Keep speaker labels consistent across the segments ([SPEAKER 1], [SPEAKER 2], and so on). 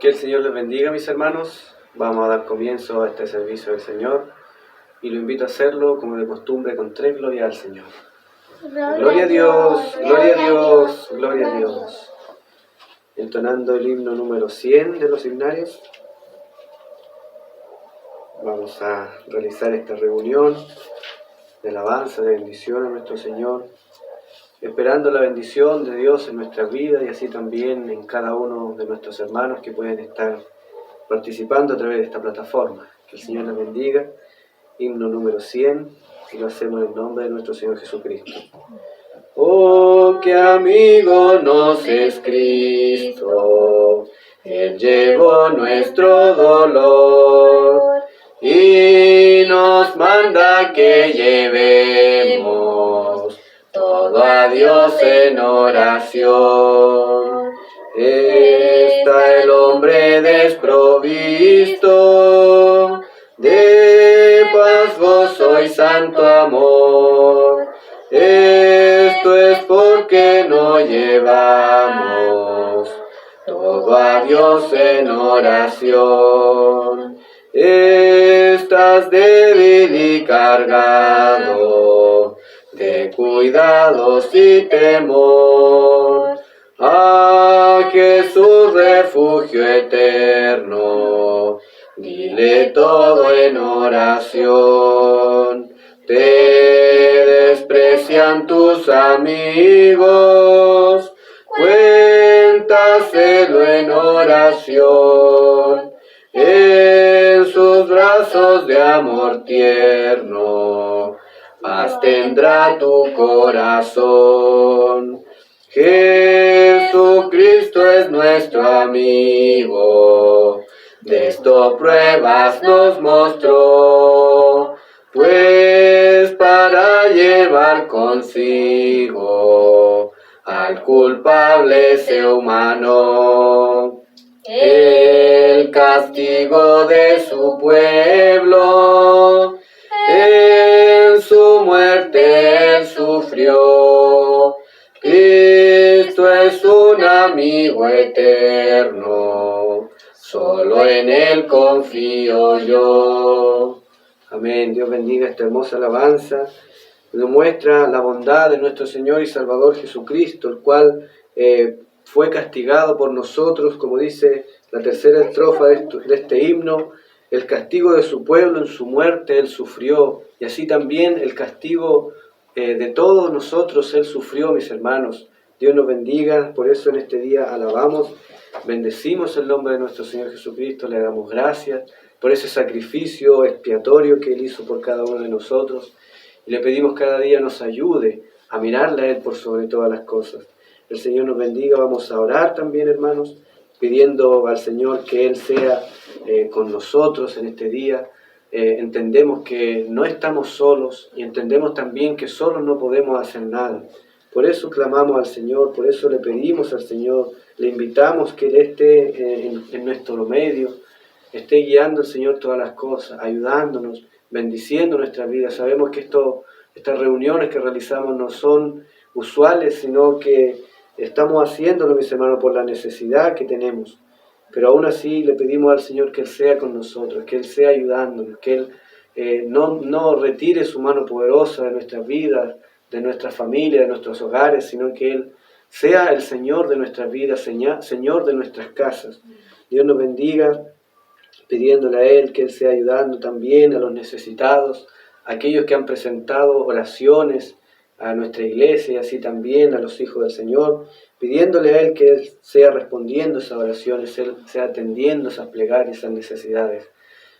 [SPEAKER 1] Que el Señor les bendiga, mis hermanos. Vamos a dar comienzo a este servicio del Señor y lo invito a hacerlo como de costumbre con 3 glorias al Señor. Gloria a Dios, gloria a Dios, gloria a Dios. Entonando el himno número 100 de los himnarios, vamos a realizar esta reunión de alabanza, de bendición a nuestro Señor, esperando la bendición de Dios en nuestra vida y así también en cada uno de nuestros hermanos que pueden estar participando a través de esta plataforma. Que el Señor les bendiga. Himno número 100, y lo hacemos en el nombre de nuestro Señor Jesucristo. Oh, qué amigo nos es Cristo, Él llevó nuestro dolor y nos manda que llevemos todo a Dios en oración. Está el hombre desprovisto de paz, gozo y santo amor. Esto es porque no llevamos todo a Dios en oración. Estás débil y cargado de cuidados y temor. A Jesús refugio eterno, dile todo en oración. Te desprecian tus amigos, cuéntaselo en oración. En sus brazos de amor tierno, paz tendrá tu corazón. Jesucristo es nuestro amigo, de esto pruebas nos mostró, pues para llevar consigo al culpable ser humano, el castigo de su pueblo, en su muerte él sufrió. Cristo es un amigo eterno, solo en Él confío yo. Amén. Dios bendiga esta hermosa alabanza. Nos muestra la bondad de nuestro Señor y Salvador Jesucristo, el cual fue castigado por nosotros, como dice la tercera estrofa de este himno. El castigo de su pueblo en su muerte Él sufrió, y así también el castigo de todos nosotros Él sufrió, mis hermanos. Dios nos bendiga, por eso en este día alabamos, bendecimos el nombre de nuestro Señor Jesucristo, le damos gracias por ese sacrificio expiatorio que Él hizo por cada uno de nosotros, y le pedimos cada día nos ayude a mirarle a Él por sobre todas las cosas. El Señor nos bendiga. Vamos a orar también, hermanos, pidiendo al Señor que Él sea con nosotros en este día. Entendemos que no estamos solos y entendemos también que solos no podemos hacer nada. Por eso clamamos al Señor, por eso le pedimos al Señor, le invitamos que Él esté en nuestro medio, esté guiando al Señor todas las cosas, ayudándonos, bendiciendo nuestra vida. Sabemos que estas reuniones que realizamos no son usuales, sino que estamos haciéndolo, mis hermanos, por la necesidad que tenemos. Pero aún así le pedimos al Señor que Él sea con nosotros, que Él sea ayudándonos, que Él no retire su mano poderosa de nuestras vidas, de nuestra familia, de nuestros hogares, sino que Él sea el Señor de nuestras vidas, Señor de nuestras casas. Dios nos bendiga, pidiéndole a Él que Él sea ayudando también a los necesitados, a aquellos que han presentado oraciones a nuestra iglesia y así también a los hijos del Señor, pidiéndole a Él que Él sea respondiendo esas oraciones, Él sea atendiendo esas plegarias, esas necesidades.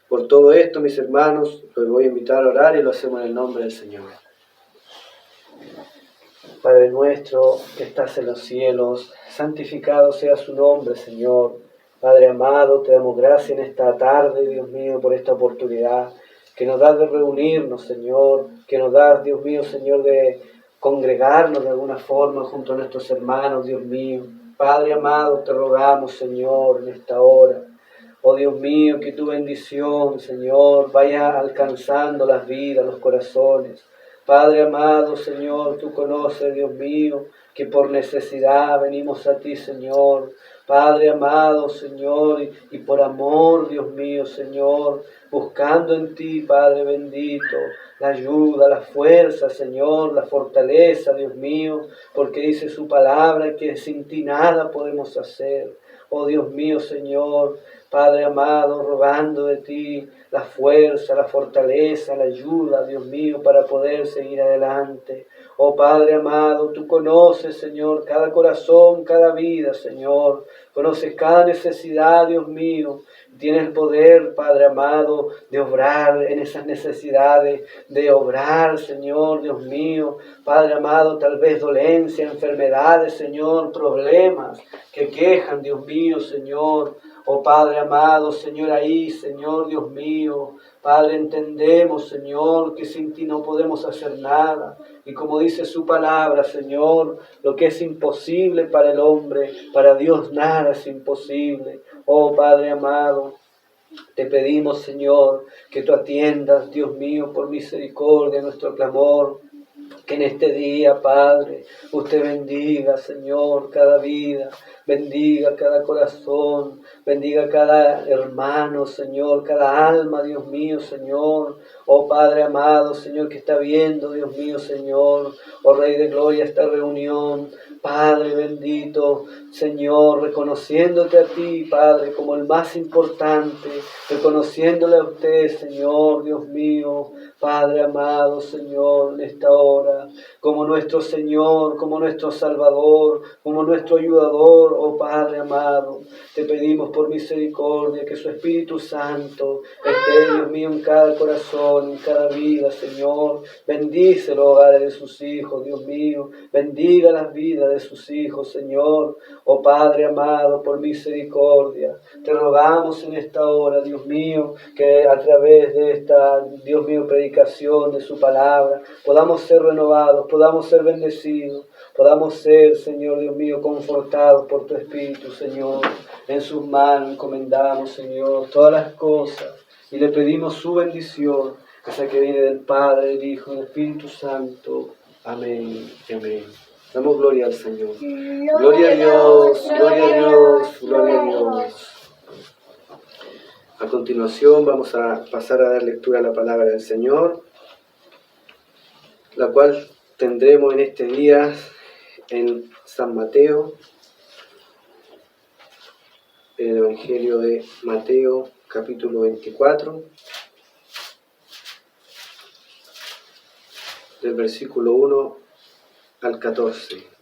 [SPEAKER 1] Por todo esto, mis hermanos, los voy a invitar a orar y lo hacemos en el nombre del Señor. Padre nuestro que estás en los cielos, santificado sea su nombre, Señor. Padre amado, te damos gracias en esta tarde, Dios mío, por esta oportunidad que nos das de reunirnos, Señor, que nos das, Dios mío, Señor, de congregarnos de alguna forma junto a nuestros hermanos, Dios mío. Padre amado, te rogamos, Señor, en esta hora. Oh Dios mío, que tu bendición, Señor, vaya alcanzando las vidas, los corazones. Padre amado, Señor, tú conoces, Dios mío,
[SPEAKER 2] que por necesidad venimos a ti, Señor. Padre amado, Señor, y por amor, Dios mío, Señor, buscando en ti, Padre bendito, la ayuda, la fuerza, Señor, la fortaleza, Dios mío, porque dice su palabra que sin ti nada podemos hacer. Oh Dios mío, Señor, Padre amado, rogando de ti la fuerza, la fortaleza, la ayuda, Dios mío, para poder seguir adelante. Oh Padre amado, tú conoces, Señor, cada corazón, cada vida, Señor. Conoces cada necesidad, Dios mío. Tienes el poder, Padre amado, de obrar en esas necesidades, de obrar, Señor, Dios mío. Padre amado, tal vez dolencia, enfermedades, Señor, problemas que quejan, Dios mío, Señor. Oh Padre amado, Señor, ahí, Señor, Dios mío. Padre, entendemos, Señor, que sin ti no podemos hacer nada. Y como dice su palabra, Señor, lo que es imposible para el hombre, para Dios nada es imposible. Oh Padre amado, te pedimos, Señor, que tú atiendas, Dios mío, por misericordia, nuestro clamor. Que en este día, Padre, usted bendiga, Señor, cada vida, bendiga cada corazón, bendiga cada hermano, Señor, cada alma, Dios mío, Señor. Oh Padre amado, Señor, que está viendo, Dios mío, Señor, oh Rey de Gloria, esta reunión. Padre bendito, Señor, reconociéndote a ti, Padre, como el más importante, reconociéndole a usted, Señor, Dios mío, Padre amado, Señor, en esta hora, como nuestro Señor, como nuestro Salvador, como nuestro ayudador, oh Padre amado, te pedimos por misericordia que su Espíritu Santo esté, Dios mío, en cada corazón, en cada vida, Señor. Bendice los hogares de sus hijos, Dios mío, bendiga las vidas de sus hijos, Señor. Oh Padre amado, por misericordia, te rogamos en esta hora, Dios mío, que a través de esta, Dios mío, predicación de su palabra, podamos ser renovados, podamos ser bendecidos, podamos ser, Señor Dios mío, confortados por tu Espíritu, Señor. En sus manos encomendamos, Señor, todas las cosas y le pedimos su bendición, esa que viene del Padre, del Hijo y del Espíritu Santo. Amén y amén. Damos gloria al Señor. Gloria a Dios, gloria a Dios, gloria a Dios. A continuación vamos a pasar a dar lectura a la palabra del Señor, la cual tendremos en este día en San Mateo, en el Evangelio de Mateo, capítulo 24, del versículo 1 al 14.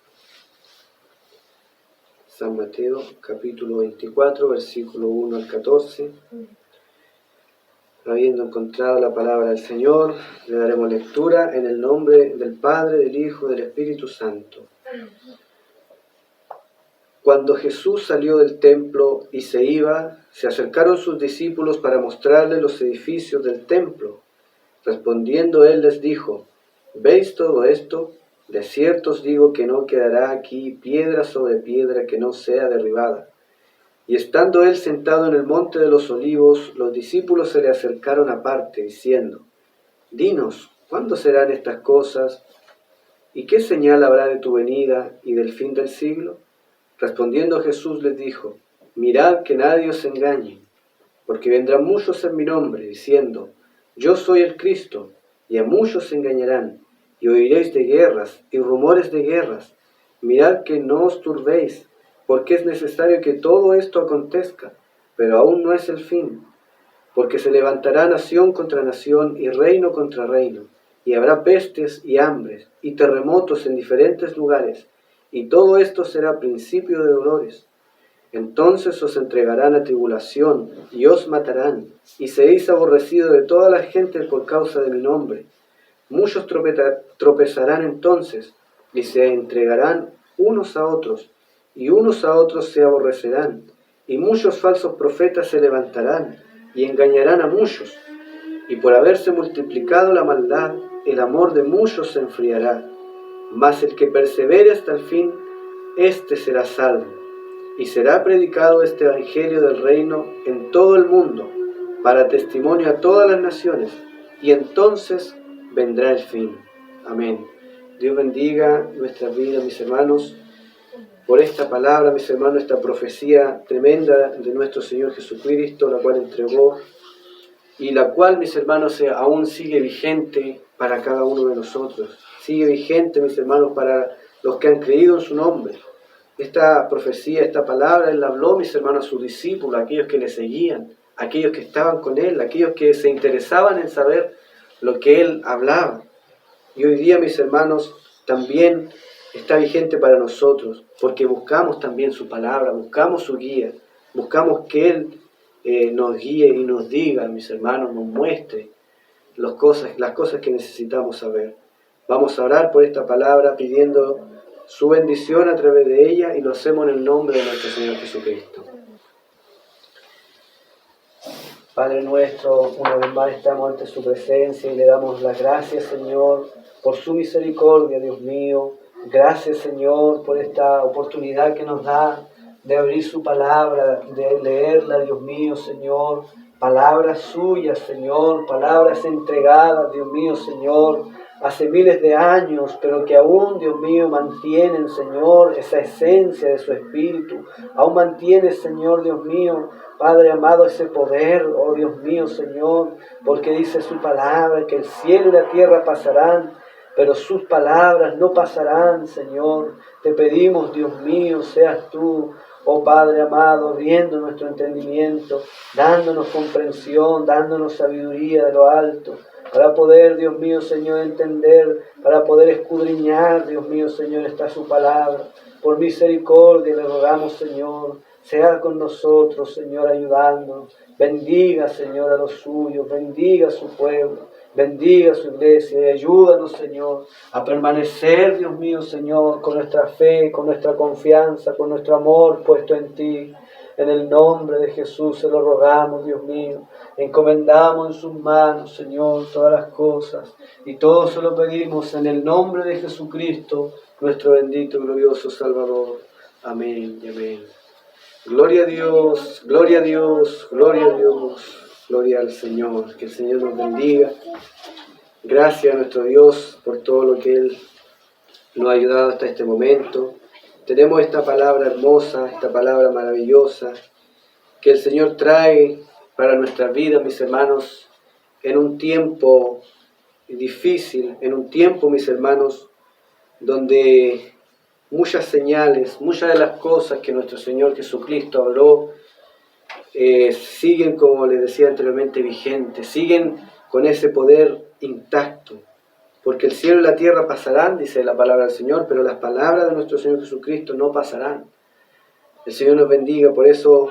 [SPEAKER 2] San Mateo, capítulo 24, versículo 1 al 14. Habiendo encontrado la palabra del Señor, le daremos lectura en el nombre del Padre, del Hijo y del Espíritu Santo. Cuando Jesús salió del templo y se iba, se acercaron sus discípulos para mostrarle los edificios del templo. Respondiendo él les dijo: ¿Veis todo esto? De cierto os digo que no quedará aquí piedra sobre piedra que no sea derribada. Y estando él sentado en el monte de los olivos, los discípulos se le acercaron aparte, diciendo: Dinos, ¿cuándo serán estas cosas? ¿Y qué señal habrá de tu venida y del fin del siglo? Respondiendo Jesús les dijo: Mirad que nadie os engañe, porque vendrán muchos en mi nombre, diciendo: Yo soy el Cristo, y a muchos se engañarán, y oiréis de guerras y rumores de guerras. Mirad que no os turbéis, porque es necesario que todo esto acontezca, pero aún no es el fin. Porque se levantará nación contra nación y reino contra reino, y habrá pestes y hambres y terremotos en diferentes lugares, y todo esto será principio de dolores. Entonces os entregarán a tribulación y os matarán, y seréis aborrecidos de toda la gente por causa de mi nombre. Muchos tropezarán entonces, y se entregarán unos a otros, y unos a otros se aborrecerán, y muchos falsos profetas se levantarán, y engañarán a muchos. Y por haberse multiplicado la maldad, el amor de muchos se enfriará. Mas el que persevere hasta el fin, éste será salvo. Y será predicado este evangelio del reino en todo el mundo, para testimonio a todas las naciones, y entonces vendrá el fin. Amén. Dios bendiga nuestra vida, mis hermanos, por esta palabra, mis hermanos, esta profecía tremenda de nuestro Señor Jesucristo, la cual entregó y la cual, mis hermanos, aún sigue vigente para cada uno de nosotros. Sigue vigente, mis hermanos, para los que han creído en su nombre. Esta profecía, esta palabra, Él la habló, mis hermanos, a sus discípulos, a aquellos que le seguían, a aquellos que estaban con Él, a aquellos que se interesaban en saber lo que Él hablaba. Y hoy día, mis hermanos, también está vigente para nosotros, porque buscamos también su palabra, buscamos su guía, buscamos que Él nos guíe y nos diga, mis hermanos, nos muestre las cosas que necesitamos saber. Vamos a orar por esta palabra pidiendo su bendición a través de ella y lo hacemos en el nombre de nuestro Señor Jesucristo. Padre nuestro, una vez más estamos ante su presencia y le damos las gracias, Señor, por su misericordia, Dios mío. Gracias, Señor, por esta oportunidad que nos da de abrir su palabra, de leerla, Dios mío, Señor. Palabras suyas, Señor, palabras entregadas, Dios mío, Señor, hace miles de años, pero que aún, Dios mío, mantienen, Señor, esa esencia de su Espíritu. Aún mantiene, Señor, Dios mío, Padre amado, ese poder, oh Dios mío, Señor, porque dice su palabra que el cielo y la tierra pasarán, pero sus palabras no pasarán, Señor. Te pedimos, Dios mío, seas tú, oh Padre amado, abriendo nuestro entendimiento, dándonos comprensión, dándonos sabiduría de lo alto, para poder, Dios mío, Señor, entender, para poder escudriñar, Dios mío, Señor, está su palabra. Por misericordia le rogamos, Señor, sea con nosotros, Señor, ayudándonos. Bendiga, Señor, a los suyos, bendiga a su pueblo, bendiga a su iglesia y ayúdanos, Señor, a permanecer, Dios mío, Señor, con nuestra fe, con nuestra confianza, con nuestro amor puesto en ti. En el nombre de Jesús se lo rogamos, Dios mío. Encomendamos en sus manos, Señor, todas las cosas. Y todo se lo pedimos en el nombre de Jesucristo, nuestro bendito y glorioso Salvador. Amén y amén. Gloria a Dios, gloria a Dios, gloria a Dios, gloria al Señor. Que el Señor nos bendiga. Gracias a nuestro Dios por todo lo que Él nos ha ayudado hasta este momento. Tenemos esta palabra hermosa, esta palabra maravillosa que el Señor trae para nuestras vidas, mis hermanos, en un tiempo difícil, en un tiempo, mis hermanos, donde muchas señales, muchas de las cosas que nuestro Señor Jesucristo habló, siguen, como les decía anteriormente, vigentes, siguen con ese poder intacto. Porque el cielo y la tierra pasarán, dice la palabra del Señor, pero las palabras de nuestro Señor Jesucristo no pasarán. El Señor nos bendiga, por eso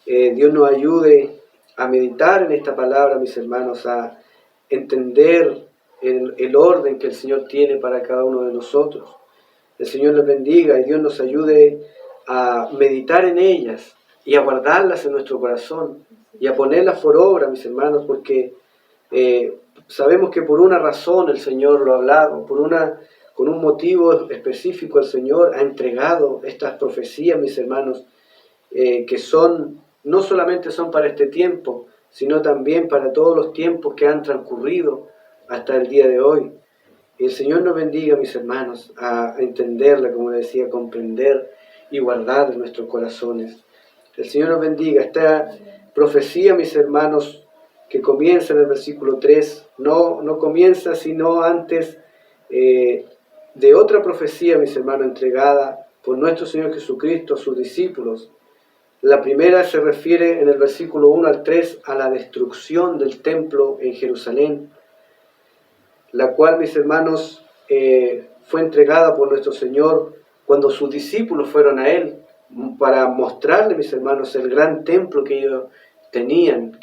[SPEAKER 2] Dios nos ayude a meditar en esta palabra, mis hermanos, a entender el orden que el Señor tiene para cada uno de nosotros. El Señor nos bendiga y Dios nos ayude a meditar en ellas y a guardarlas en nuestro corazón y a ponerlas por obra, mis hermanos, porque sabemos que por una razón el Señor lo ha hablado, con un motivo específico el Señor ha entregado estas profecías, mis hermanos, que no solamente son para este tiempo, sino también para todos los tiempos que han transcurrido hasta el día de hoy. Y el Señor nos bendiga, mis hermanos, a entenderla, como decía, comprender y guardar en nuestros corazones. El Señor nos bendiga. Esta profecía, mis hermanos, que comienza en el versículo 3, no comienza sino antes de otra profecía, mis hermanos, entregada por nuestro Señor Jesucristo a sus discípulos. La primera se refiere en el versículo 1 al 3 a la destrucción del templo en Jerusalén, la cual, mis hermanos, fue entregada por nuestro Señor cuando sus discípulos fueron a Él para mostrarle, mis hermanos, el gran templo que ellos tenían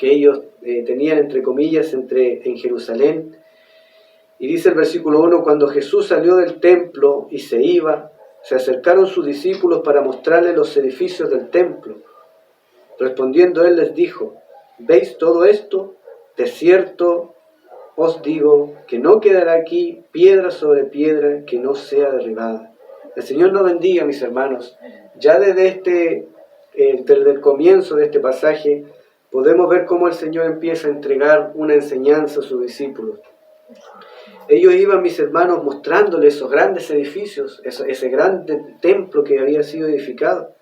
[SPEAKER 2] entre comillas en Jerusalén. Y dice el versículo 1, cuando Jesús salió del templo y se iba, se acercaron sus discípulos para mostrarle los edificios del templo. Respondiendo él les dijo, ¿veis todo esto? De cierto os digo que no quedará aquí piedra sobre piedra que no sea derribada. El Señor nos bendiga, mis hermanos. Ya desde el comienzo de este pasaje podemos ver cómo el Señor empieza a entregar una enseñanza a sus discípulos. ellos iban, mis hermanos, mostrándole esos grandes edificios, ese grande templo que había sido edificado.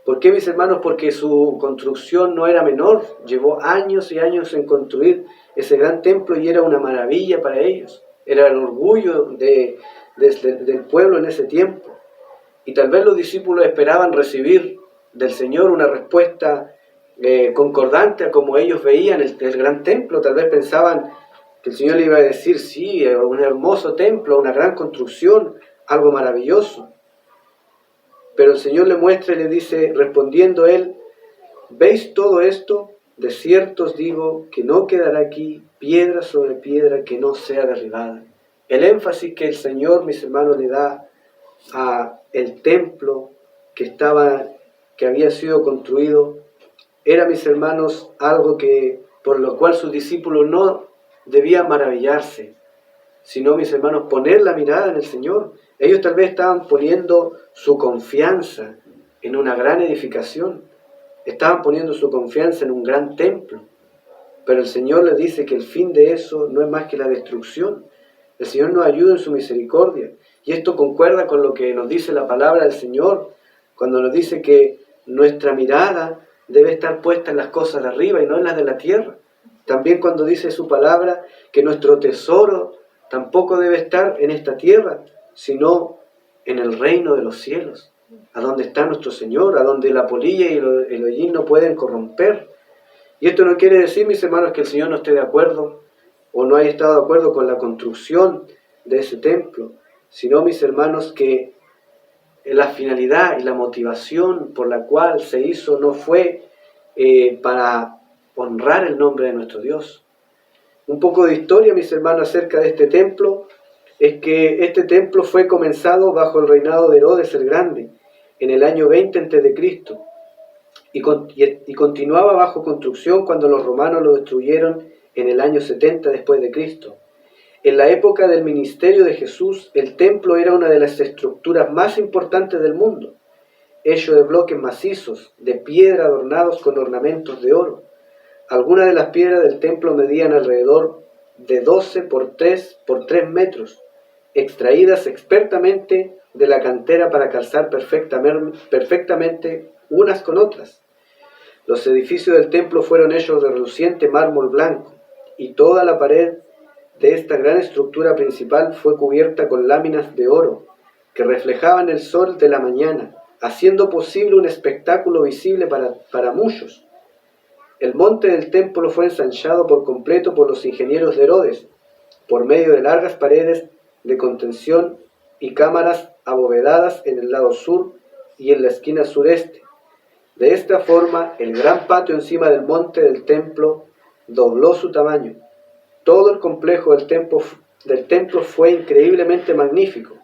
[SPEAKER 2] ¿Por qué, mis hermanos? Porque su construcción no era menor, llevó años y años en construir ese gran templo y era una maravilla para ellos. Era el orgullo del pueblo en ese tiempo. Y tal vez los discípulos esperaban recibir del Señor una respuesta concordante a como ellos veían el gran templo. Tal vez pensaban que el Señor le iba a decir, sí, un hermoso templo, una gran construcción, algo maravilloso. Pero el Señor le muestra y le dice, respondiendo él, ¿veis todo esto? De cierto os digo que no quedará aquí piedra sobre piedra que no sea derribada. El énfasis que el Señor, mis hermanos, le da a el templo que había sido construido, era, mis hermanos, algo que por lo cual sus discípulos no debían maravillarse, sino, mis hermanos, poner la mirada en el Señor. Ellos tal vez estaban poniendo su confianza en una gran edificación, estaban poniendo su confianza en un gran templo, pero el Señor les dice que el fin de eso no es más que la destrucción. El Señor nos ayuda en su misericordia, y esto concuerda con lo que nos dice la palabra del Señor, cuando nos dice que nuestra mirada debe estar puesta en las cosas de arriba y no en las de la tierra. También cuando dice su palabra que nuestro tesoro tampoco debe estar en esta tierra, sino en el reino de los cielos, a donde está nuestro Señor, a donde la polilla y el hollín no pueden corromper. Y esto no quiere decir, mis hermanos, que el Señor no esté de acuerdo o no haya estado de acuerdo con la construcción de ese templo, sino, mis hermanos, que la finalidad y la motivación por la cual se hizo no fue para honrar el nombre de nuestro Dios. Un poco de historia, mis hermanos, acerca de este templo, es que este templo fue comenzado bajo el reinado de Herodes el Grande, en el año 20 a.C., y continuaba bajo construcción cuando los romanos lo destruyeron en el año 70 después de Cristo. En la época del ministerio de Jesús, el templo era una de las estructuras más importantes del mundo, hecho de bloques macizos, de piedra adornados con ornamentos de oro. Algunas de las piedras del templo medían alrededor de 12 por 3 metros, extraídas expertamente de la cantera para calzar perfectamente unas con otras. Los edificios del templo fueron hechos de reluciente mármol blanco, y toda la pared de esta gran estructura principal fue cubierta con láminas de oro que reflejaban el sol de la mañana, haciendo posible un espectáculo visible para muchos. El monte del templo fue ensanchado por completo por los ingenieros de Herodes, por medio de largas paredes de contención y cámaras abovedadas en el lado sur y en la esquina sureste. De esta forma, el gran patio encima del monte del templo dobló su tamaño. Todo el complejo del templo fue increíblemente magnífico.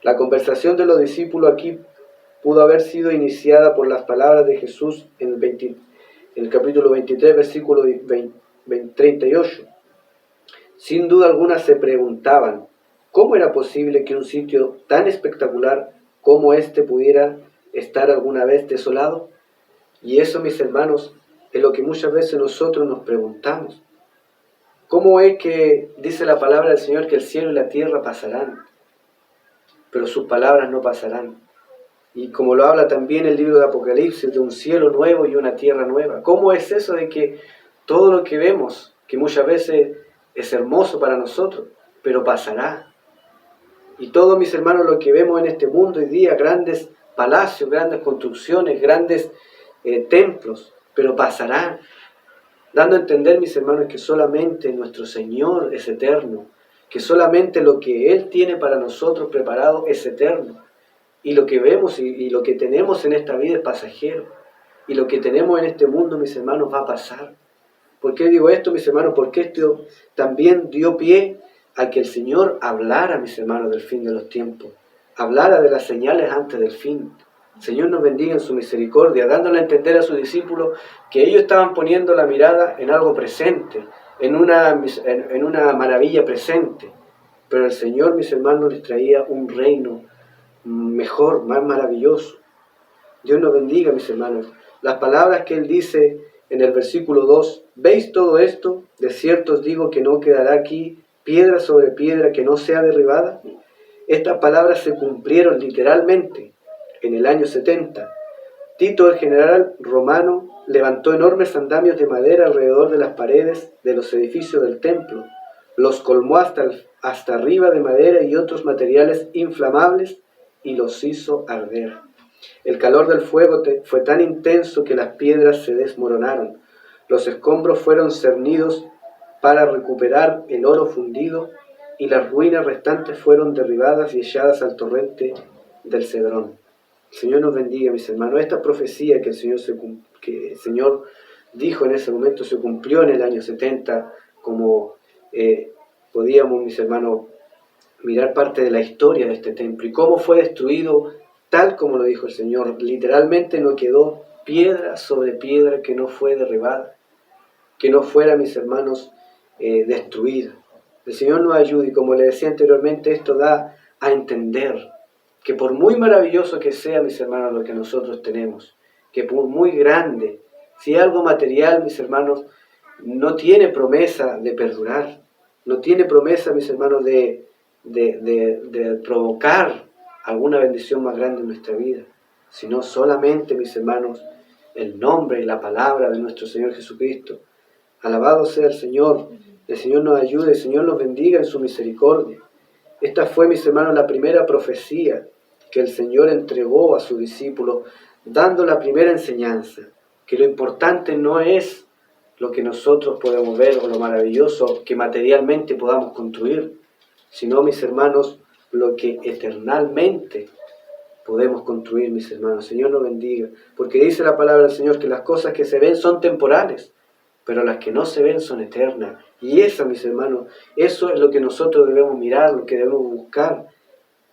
[SPEAKER 2] La conversación de los discípulos aquí pudo haber sido iniciada por las palabras de Jesús en el capítulo 23, versículo 38. Sin duda alguna se preguntaban, ¿cómo era posible que un sitio tan espectacular como este pudiera estar alguna vez desolado? Y eso, mis hermanos, es lo que muchas veces nosotros nos preguntamos. ¿Cómo es que dice la palabra del Señor que el cielo y la tierra pasarán, pero sus palabras no pasarán? Y como lo habla también el libro de Apocalipsis, de un cielo nuevo y una tierra nueva. ¿Cómo es eso de que todo lo que vemos, que muchas veces es hermoso para nosotros, pero pasará? Y todo, mis hermanos, lo que vemos en este mundo hoy día, grandes palacios, grandes construcciones, grandes templos, pero pasarán. Dando a entender, mis hermanos, que solamente nuestro Señor es eterno, que solamente lo que Él tiene para nosotros preparado es eterno. Y lo que vemos y lo que tenemos en esta vida es pasajero. Y lo que tenemos en este mundo, mis hermanos, va a pasar. ¿Por qué digo esto, mis hermanos? Porque esto también dio pie a que el Señor hablara, mis hermanos, del fin de los tiempos. Hablara de las señales antes del fin. El Señor nos bendiga en su misericordia, dándole a entender a sus discípulos que ellos estaban poniendo la mirada en algo presente, en una maravilla presente. Pero el Señor, mis hermanos, les traía un reino mejor, más maravilloso. Dios nos bendiga, mis hermanos. Las palabras que Él dice en el versículo 2, ¿veis todo esto? De cierto os digo que no quedará aquí piedra sobre piedra que no sea derribada. Estas palabras se cumplieron literalmente en el año 70. Tito, el general romano, levantó enormes andamios de madera alrededor de las paredes de los edificios del templo, los colmó hasta arriba de madera y otros materiales inflamables y los hizo arder. El calor del fuego fue tan intenso que las piedras se desmoronaron. Los escombros fueron cernidos para recuperar el oro fundido y las ruinas restantes fueron derribadas y echadas al torrente del Cedrón. El Señor nos bendiga, mis hermanos. Esta profecía que el Señor dijo en ese momento se cumplió en el año 70, como podíamos, mis hermanos, mirar parte de la historia de este templo y cómo fue destruido tal como lo dijo el Señor. Literalmente no quedó piedra sobre piedra que no fue derribada, que no fuera, mis hermanos, destruida. El Señor nos ayude y, como le decía anteriormente, esto da a entender que por muy maravilloso que sea, mis hermanos, lo que nosotros tenemos, que por muy grande, si algo material, mis hermanos, no tiene promesa de perdurar, no tiene promesa, mis hermanos, de provocar alguna bendición más grande en nuestra vida, sino solamente, mis hermanos, el nombre y la palabra de nuestro Señor Jesucristo. Alabado sea el Señor nos ayude, el Señor nos bendiga en su misericordia. Esta fue, mis hermanos, la primera profecía que el Señor entregó a sus discípulos, dando la primera enseñanza, que lo importante no es lo que nosotros podemos ver o lo maravilloso que materialmente podamos construir, sino, mis hermanos, lo que eternalmente podemos construir, mis hermanos. Señor nos bendiga, porque dice la palabra del Señor que las cosas que se ven son temporales, pero las que no se ven son eternas. Y eso, mis hermanos, eso es lo que nosotros debemos mirar, lo que debemos buscar,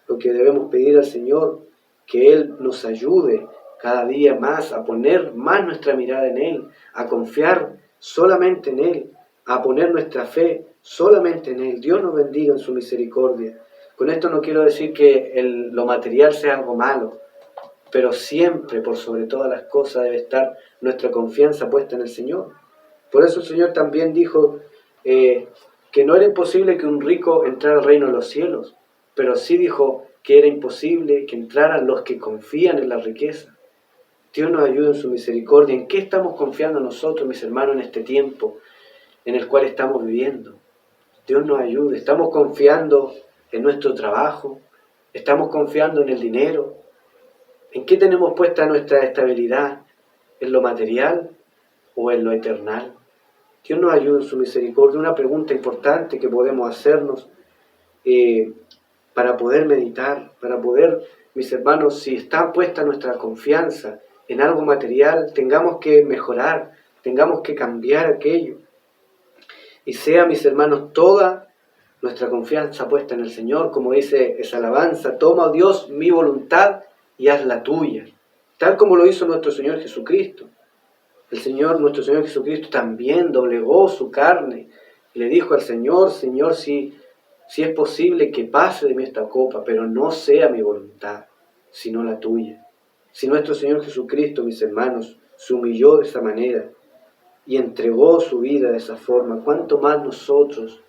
[SPEAKER 2] lo que debemos pedir al Señor, que Él nos ayude cada día más a poner más nuestra mirada en Él, a confiar solamente en Él, a poner nuestra fe solamente en Él. Dios nos bendiga en su misericordia. Con esto no quiero decir que lo material sea algo malo, pero siempre, por sobre todas las cosas, debe estar nuestra confianza puesta en el Señor. Por eso el Señor también dijo que no era imposible que un rico entrara al reino de los cielos, pero sí dijo que era imposible que entraran los que confían en la riqueza. Dios nos ayude en su misericordia. ¿En qué estamos confiando nosotros, mis hermanos, en este tiempo en el cual estamos viviendo? Dios nos ayude. ¿Estamos confiando en nuestro trabajo? ¿Estamos confiando en el dinero? ¿En qué tenemos puesta nuestra estabilidad? ¿En lo material o en lo eternal? Dios nos ayude en su misericordia. Una pregunta importante que podemos hacernos para poder meditar, para poder, mis hermanos, si está puesta nuestra confianza en algo material, tengamos que mejorar, tengamos que cambiar aquello. Y sea, mis hermanos, toda nuestra confianza puesta en el Señor, como dice esa alabanza: toma, oh Dios, mi voluntad y haz la tuya, tal como lo hizo nuestro Señor Jesucristo. Nuestro Señor Jesucristo también doblegó su carne y le dijo al Señor: Señor, si es posible que pase de mí esta copa, pero no sea mi voluntad, sino la tuya. Si nuestro Señor Jesucristo, mis hermanos, se humilló de esa manera y entregó su vida de esa forma, ¿cuánto más nosotros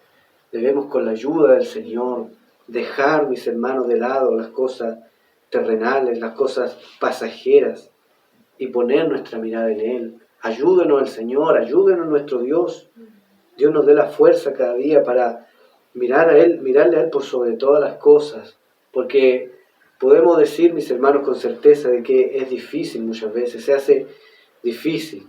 [SPEAKER 2] debemos, con la ayuda del Señor, dejar, mis hermanos, de lado las cosas terrenales, las cosas pasajeras, y poner nuestra mirada en Él? Ayúdenos el Señor, ayúdenos nuestro Dios. Dios nos dé la fuerza cada día para mirarle a Él por sobre todas las cosas, porque podemos decir, mis hermanos, con certeza de que es difícil muchas veces, se hace difícil,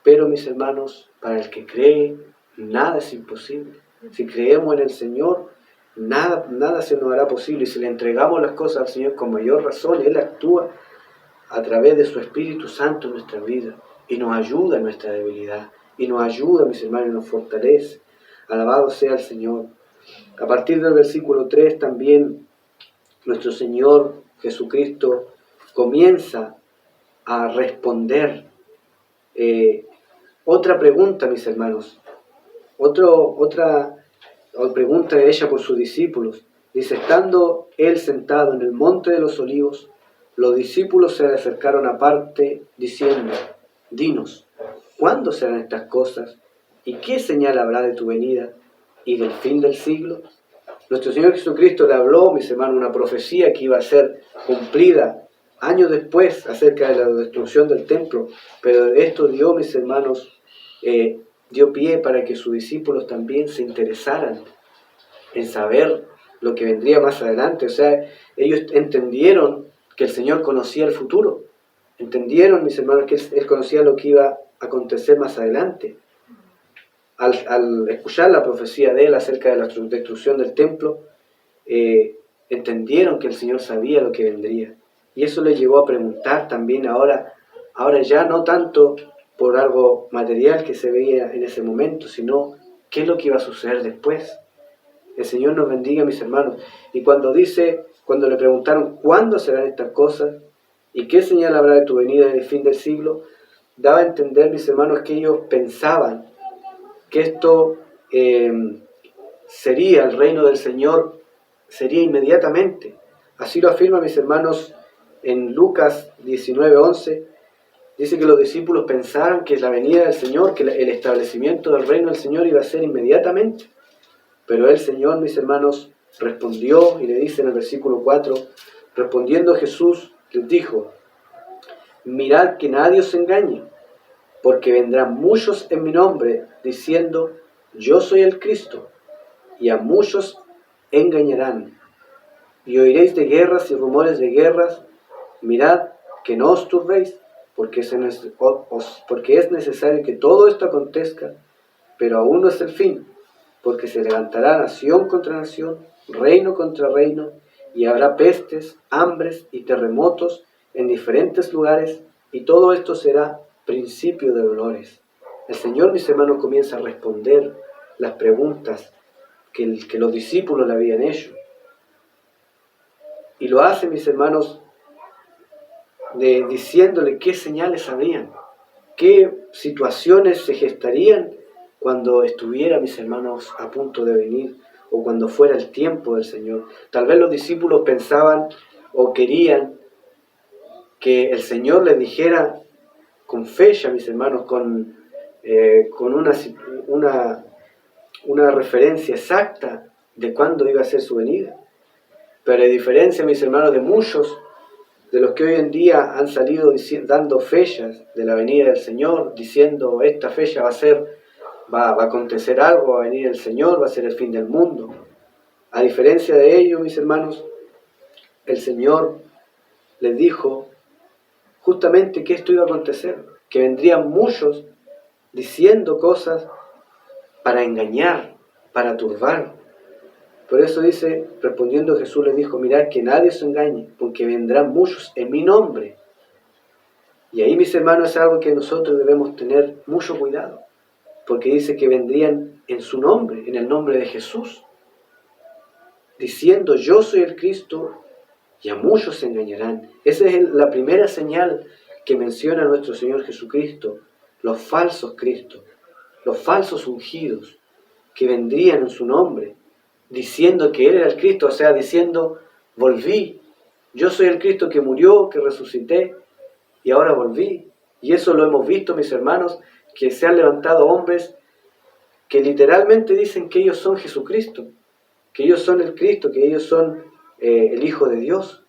[SPEAKER 2] pero, mis hermanos, para el que cree, nada es imposible. Si creemos en el Señor, nada se nos hará posible, y si le entregamos las cosas al Señor con mayor razón, Él actúa a través de su Espíritu Santo en nuestra vida y nos ayuda en nuestra debilidad, y nos ayuda, mis hermanos, y nos fortalece. Alabado sea el Señor. A partir del versículo 3 también nuestro Señor Jesucristo comienza a responder otra pregunta, mis hermanos, otra pregunta hecha por sus discípulos. Dice: estando Él sentado en el monte de los olivos, los discípulos se le acercaron aparte diciendo: dinos, ¿cuándo serán estas cosas? ¿Y qué señal habrá de tu venida y del fin del siglo. Nuestro Señor Jesucristo le habló, mis hermanos, una profecía que iba a ser cumplida años después acerca de la destrucción del templo, pero esto dio, mis hermanos, dio pie para que sus discípulos también se interesaran en saber lo que vendría más adelante. O sea, ellos entendieron que el Señor conocía el futuro, entendieron, mis hermanos, que Él conocía lo que iba a acontecer más adelante. Al escuchar la profecía de Él acerca de la destrucción del templo, entendieron que el Señor sabía lo que vendría. Y eso les llevó a preguntar también ahora ya no tanto por algo material que se veía en ese momento, sino qué es lo que iba a suceder después. El Señor nos bendiga, mis hermanos. Y cuando le preguntaron cuándo serán estas cosas y qué señal habrá de tu venida en el fin del siglo, daba a entender, mis hermanos, que ellos pensaban que esto sería el reino del Señor, sería inmediatamente. Así lo afirma, mis hermanos, en Lucas 19:11. Dice que los discípulos pensaron que la venida del Señor, que el establecimiento del reino del Señor iba a ser inmediatamente. Pero el Señor, mis hermanos, respondió y le dice en el versículo 4, respondiendo Jesús, les dijo: mirad que nadie os engañe, porque vendrán muchos en mi nombre diciendo, yo soy el Cristo, y a muchos engañarán. Y oiréis de guerras y rumores de guerras. Mirad que no os turbéis, porque es necesario que todo esto acontezca, pero aún no es el fin, porque se levantará nación contra nación, reino contra reino, y habrá pestes, hambres y terremotos en diferentes lugares, y todo esto será principio de dolores. El Señor, mis hermanos, comienza a responder las preguntas que los discípulos le habían hecho. Y lo hace, mis hermanos, diciéndole qué señales habrían, qué situaciones se gestarían cuando estuviera, mis hermanos, a punto de venir, o cuando fuera el tiempo del Señor. Tal vez los discípulos pensaban o querían que el Señor les dijera con fecha, mis hermanos, con una referencia exacta de cuándo iba a ser su venida. Pero a diferencia, mis hermanos, de muchos de los que hoy en día han salido dando fechas de la venida del Señor, diciendo esta fecha va a acontecer algo, va a venir el Señor, va a ser el fin del mundo. A diferencia de ello, mis hermanos, el Señor les dijo justamente que esto iba a acontecer, que vendrían muchos diciendo cosas para engañar, para turbar. Por eso dice, respondiendo Jesús les dijo, mirad que nadie se engañe, porque vendrán muchos en mi nombre. Y ahí, mis hermanos, es algo que nosotros debemos tener mucho cuidado, porque dice que vendrían en su nombre, en el nombre de Jesús, diciendo yo soy el Cristo, y a muchos se engañarán. Esa es la primera señal que menciona nuestro Señor Jesucristo, los falsos Cristos, los falsos ungidos, que vendrían en su nombre, diciendo que Él era el Cristo, o sea, diciendo, volví, yo soy el Cristo que murió, que resucité, y ahora volví. Y eso lo hemos visto, mis hermanos, que se han levantado hombres que literalmente dicen que ellos son Jesucristo, que ellos son el Cristo, que ellos son el Hijo de Dios.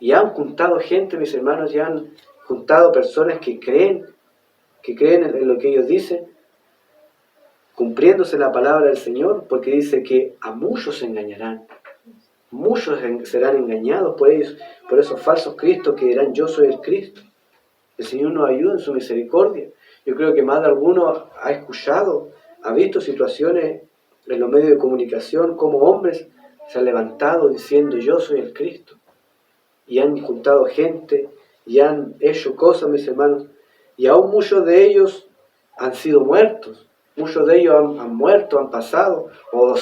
[SPEAKER 2] Y han juntado gente, mis hermanos, y han juntado personas que creen en lo que ellos dicen, cumpliéndose la palabra del Señor, porque dice que a muchos se engañarán, muchos serán engañados por ellos, por esos falsos cristos que dirán yo soy el Cristo. El Señor nos ayuda en su misericordia. Yo creo que más de alguno ha escuchado, ha visto situaciones en los medios de comunicación como hombres se han levantado diciendo yo soy el Cristo, y han juntado gente y han hecho cosas, mis hermanos, y aún muchos de ellos han sido muertos. Muchos de ellos han muerto, han pasado, o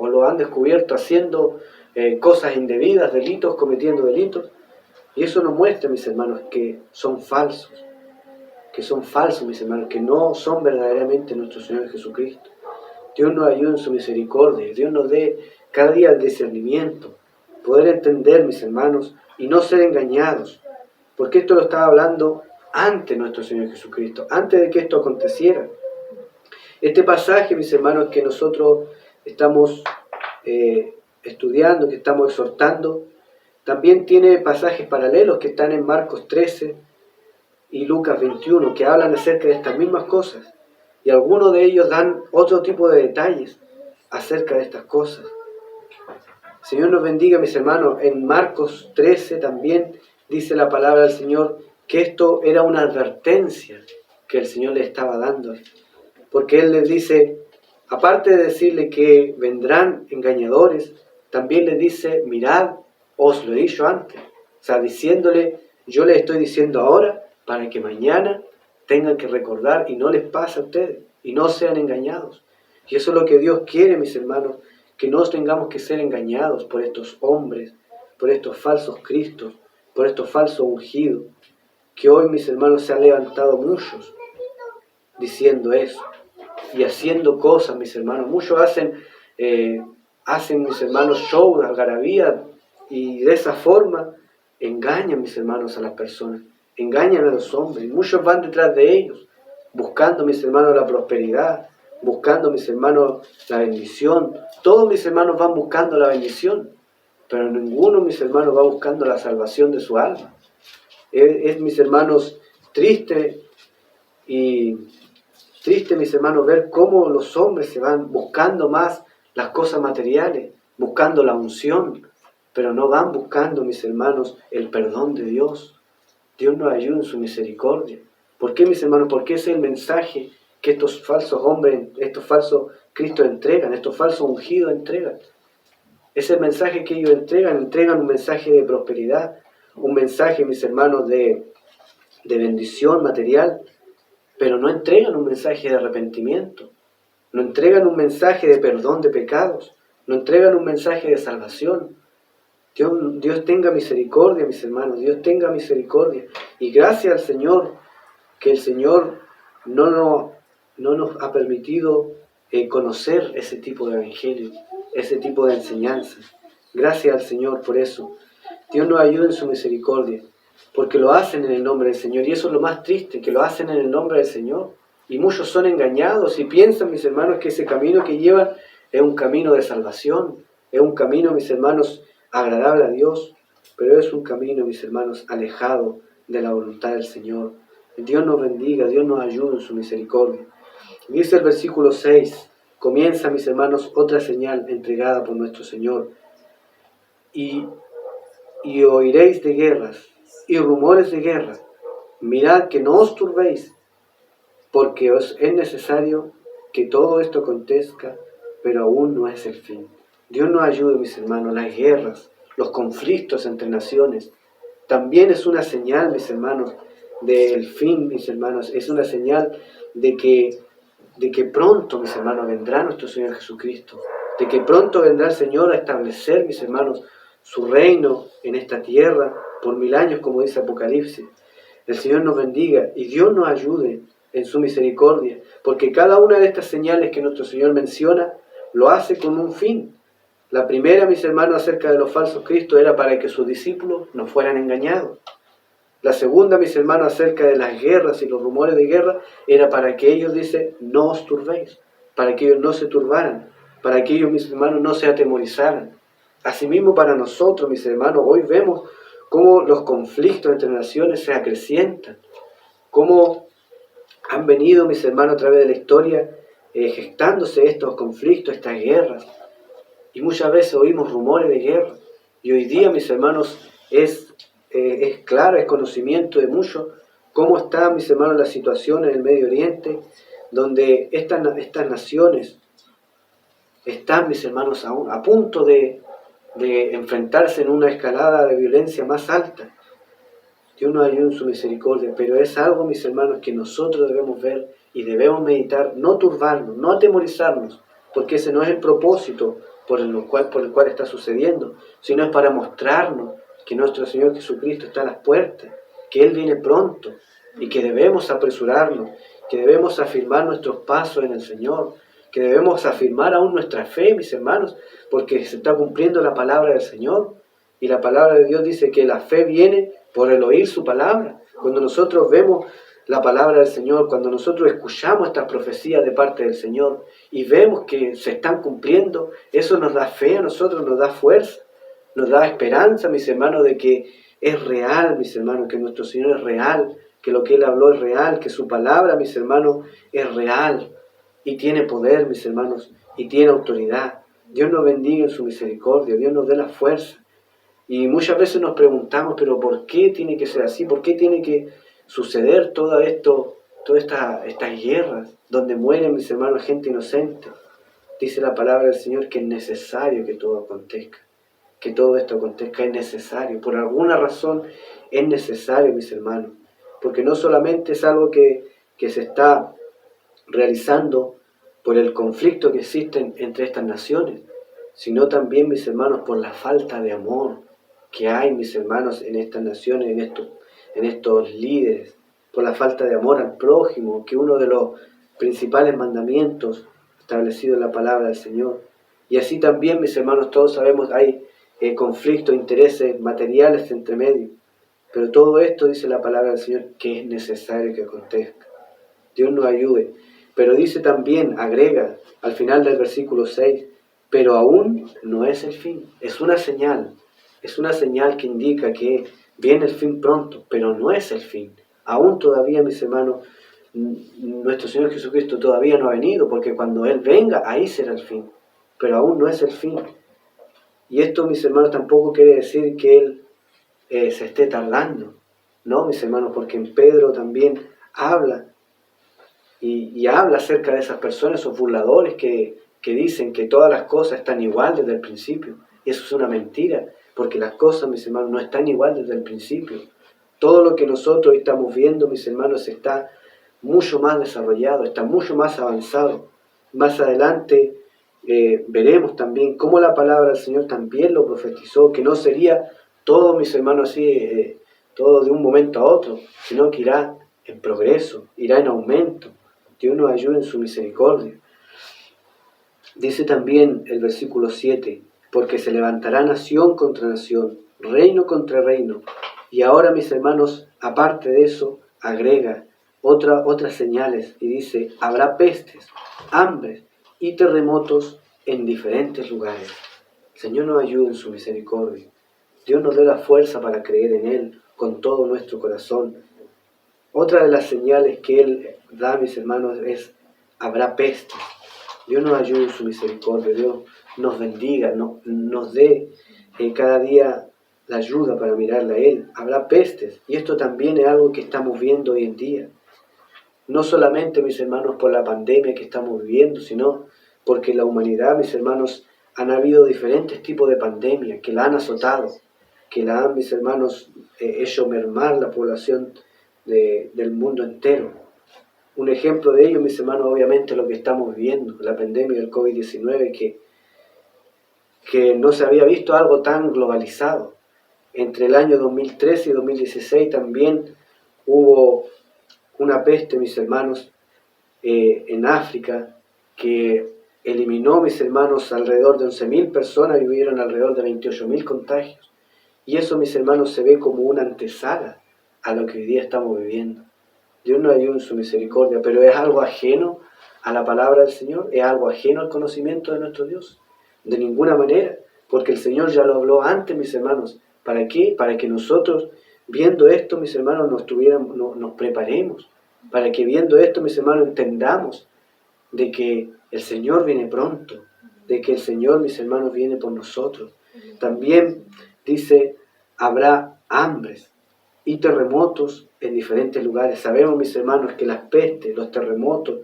[SPEAKER 2] lo han descubierto haciendo cosas indebidas, delitos, cometiendo delitos. Y eso nos muestra, mis hermanos, que son falsos, mis hermanos, que no son verdaderamente nuestro Señor Jesucristo. Dios nos ayude en su misericordia, Dios nos dé cada día el discernimiento, poder entender, mis hermanos, y no ser engañados, porque esto lo estaba hablando antes nuestro Señor Jesucristo, antes de que esto aconteciera. Este pasaje, mis hermanos, que nosotros estamos estudiando, que estamos exhortando, también tiene pasajes paralelos que están en Marcos 13 y Lucas 21, que hablan acerca de estas mismas cosas. Y algunos de ellos dan otro tipo de detalles acerca de estas cosas. Señor nos bendiga, mis hermanos. En Marcos 13 también dice la palabra del Señor que esto era una advertencia que el Señor le estaba dando. Porque Él les dice, aparte de decirle que vendrán engañadores, también les dice, mirad, os lo he dicho antes. O sea, diciéndole, yo les estoy diciendo ahora para que mañana tengan que recordar y no les pase a ustedes y no sean engañados. Y eso es lo que Dios quiere, mis hermanos, que no tengamos que ser engañados por estos hombres, por estos falsos cristos, por estos falsos ungidos, que hoy, mis hermanos, se han levantado muchos diciendo eso y haciendo cosas, mis hermanos. Muchos hacen, mis hermanos, show, algarabía, y de esa forma engañan, mis hermanos, a las personas, engañan a los hombres. Muchos van detrás de ellos, buscando, mis hermanos, la prosperidad, buscando, mis hermanos, la bendición. Todos mis hermanos van buscando la bendición, pero ninguno, mis hermanos, va buscando la salvación de su alma. Es mis hermanos, triste, mis hermanos, ver cómo los hombres se van buscando más las cosas materiales, buscando la unción, pero no van buscando, mis hermanos, el perdón de Dios. Dios nos ayude en su misericordia. ¿Por qué, mis hermanos? Porque ese es el mensaje que estos falsos hombres, estos falsos Cristos entregan, estos falsos ungidos entregan. Ese mensaje que ellos entregan un mensaje de prosperidad, un mensaje, mis hermanos, de bendición material, pero no entregan un mensaje de arrepentimiento, no entregan un mensaje de perdón de pecados, no entregan un mensaje de salvación. Dios tenga misericordia, mis hermanos, Dios tenga misericordia. Y gracias al Señor, que el Señor no nos ha permitido conocer ese tipo de evangelio, ese tipo de enseñanza. Gracias al Señor por eso. Dios nos ayude en su misericordia, porque lo hacen en el nombre del Señor. Y eso es lo más triste, que lo hacen en el nombre del Señor. Y muchos son engañados y piensan, mis hermanos, que ese camino que llevan es un camino de salvación, es un camino, mis hermanos, agradable a Dios, pero es un camino, mis hermanos, alejado de la voluntad del Señor. Dios nos bendiga, Dios nos ayude en su misericordia. Dice el versículo 6, comienza, mis hermanos, otra señal entregada por nuestro Señor. Y oiréis de guerras y rumores de guerra. Mirad que no os turbéis, porque os es necesario que todo esto acontezca, pero aún no es el fin. Dios nos ayude, mis hermanos. Las guerras, los conflictos entre naciones, también es una señal, mis hermanos, del fin, mis hermanos. Es una señal de que pronto, mis hermanos, vendrá nuestro Señor Jesucristo. De que pronto vendrá el Señor a establecer, mis hermanos, su reino en esta tierra por 1000 años, como dice Apocalipsis. El Señor nos bendiga y Dios nos ayude en su misericordia, porque cada una de estas señales que nuestro Señor menciona lo hace con un fin. La primera, mis hermanos, acerca de los falsos cristos era para que sus discípulos no fueran engañados. La segunda, mis hermanos, acerca de las guerras y los rumores de guerra, era para que ellos, dice, no os turbéis, para que ellos no se turbaran, para que ellos, mis hermanos, no se atemorizaran. Asimismo, para nosotros, mis hermanos, hoy vemos cómo los conflictos entre naciones se acrecientan, cómo han venido, mis hermanos, a través de la historia, gestándose estos conflictos, estas guerras. Y muchas veces oímos rumores de guerra. Y hoy día, mis hermanos, es claro, es conocimiento de muchos cómo está, mis hermanos, la situación en el Medio Oriente, donde estas naciones están, mis hermanos, aún a punto de enfrentarse en una escalada de violencia más alta. Dios nos ayude en su misericordia, pero es algo, mis hermanos, que nosotros debemos ver y debemos meditar, no turbarnos, no atemorizarnos, porque ese no es el propósito por el cual está sucediendo, sino es para mostrarnos que nuestro Señor Jesucristo está a las puertas, que Él viene pronto y que debemos apresurarnos, que debemos afirmar nuestros pasos en el Señor, que debemos afirmar aún nuestra fe, mis hermanos, porque se está cumpliendo la palabra del Señor. Y la palabra de Dios dice que la fe viene por el oír su palabra. Cuando nosotros vemos la palabra del Señor, cuando nosotros escuchamos estas profecías de parte del Señor y vemos que se están cumpliendo, eso nos da fe a nosotros, nos da fuerza, nos da esperanza, mis hermanos, de que es real, mis hermanos, que nuestro Señor es real, que lo que Él habló es real, que su palabra, mis hermanos, es real y tiene poder, mis hermanos, y tiene autoridad. Dios nos bendiga en su misericordia, Dios nos dé la fuerza. Y muchas veces nos preguntamos, pero ¿por qué tiene que ser así? ¿Por qué tiene que suceder todo esto, todas estas guerras, donde mueren, mis hermanos, gente inocente? Dice la palabra del Señor que es necesario que todo acontezca, que todo esto acontezca, es necesario. Por alguna razón es necesario, mis hermanos, porque no solamente es algo que se está realizando por el conflicto que existe entre estas naciones, sino también, mis hermanos, por la falta de amor que hay, mis hermanos, en estas naciones, en estos líderes, por la falta de amor al prójimo, que uno de los principales mandamientos establecidos en la palabra del Señor. Y así también, mis hermanos, todos sabemos, hay conflictos, intereses materiales entre medio, pero todo esto, dice la palabra del Señor, que es necesario que acontezca. Dios nos ayude. Pero dice también, agrega al final del versículo 6, pero aún no es el fin, es una señal que indica que viene el fin pronto, pero no es el fin. Aún todavía, mis hermanos, nuestro Señor Jesucristo todavía no ha venido, porque cuando Él venga, ahí será el fin, pero aún no es el fin. Y esto, mis hermanos, tampoco quiere decir que Él se esté tardando, ¿no, mis hermanos? Porque en Pedro también habla, y habla acerca de esas personas, esos burladores que dicen que todas las cosas están igual desde el principio. Y eso es una mentira, porque las cosas, mis hermanos, no están igual desde el principio. Todo lo que nosotros estamos viendo, mis hermanos, está mucho más desarrollado, está mucho más avanzado. Más adelante veremos también cómo la palabra del Señor también lo profetizó, que no sería todo, mis hermanos, así, todo de un momento a otro, sino que irá en progreso, irá en aumento. Dios nos ayude en su misericordia. Dice también el versículo 7, porque se levantará nación contra nación, reino contra reino. Y ahora, mis hermanos, aparte de eso, agrega otras señales y dice, habrá pestes, hambres y terremotos en diferentes lugares. El Señor nos ayude en su misericordia. Dios nos dé la fuerza para creer en Él con todo nuestro corazón. Otra de las señales que Él da, mis hermanos, es habrá pestes. Dios nos ayude en su misericordia, Dios nos bendiga, nos dé cada día la ayuda para mirarle a Él. Habrá pestes, y esto también es algo que estamos viendo hoy en día. No solamente, mis hermanos, por la pandemia que estamos viviendo, sino porque en la humanidad, mis hermanos, han habido diferentes tipos de pandemias que la han azotado, que la han, mis hermanos, hecho mermar la población del mundo entero. Un ejemplo de ello, mis hermanos, obviamente lo que estamos viviendo, la pandemia del COVID-19, que no se había visto algo tan globalizado. Entre el año 2013 y 2016 también hubo una peste, mis hermanos, en África, que eliminó, mis hermanos, alrededor de 11.000 personas y hubieron alrededor de 28.000 contagios. Y eso, mis hermanos, se ve como una antesala a lo que hoy día estamos viviendo. Dios nos ayude en su misericordia, pero es algo ajeno a la palabra del Señor, es algo ajeno al conocimiento de nuestro Dios. De ninguna manera, porque el Señor ya lo habló antes, mis hermanos. ¿Para qué? Para que nosotros, viendo esto, mis hermanos, nos preparemos. Para que viendo esto, mis hermanos, entendamos de que el Señor viene pronto, de que el Señor, mis hermanos, viene por nosotros. También dice, habrá hambres y terremotos en diferentes lugares. Sabemos, mis hermanos, que las pestes, los terremotos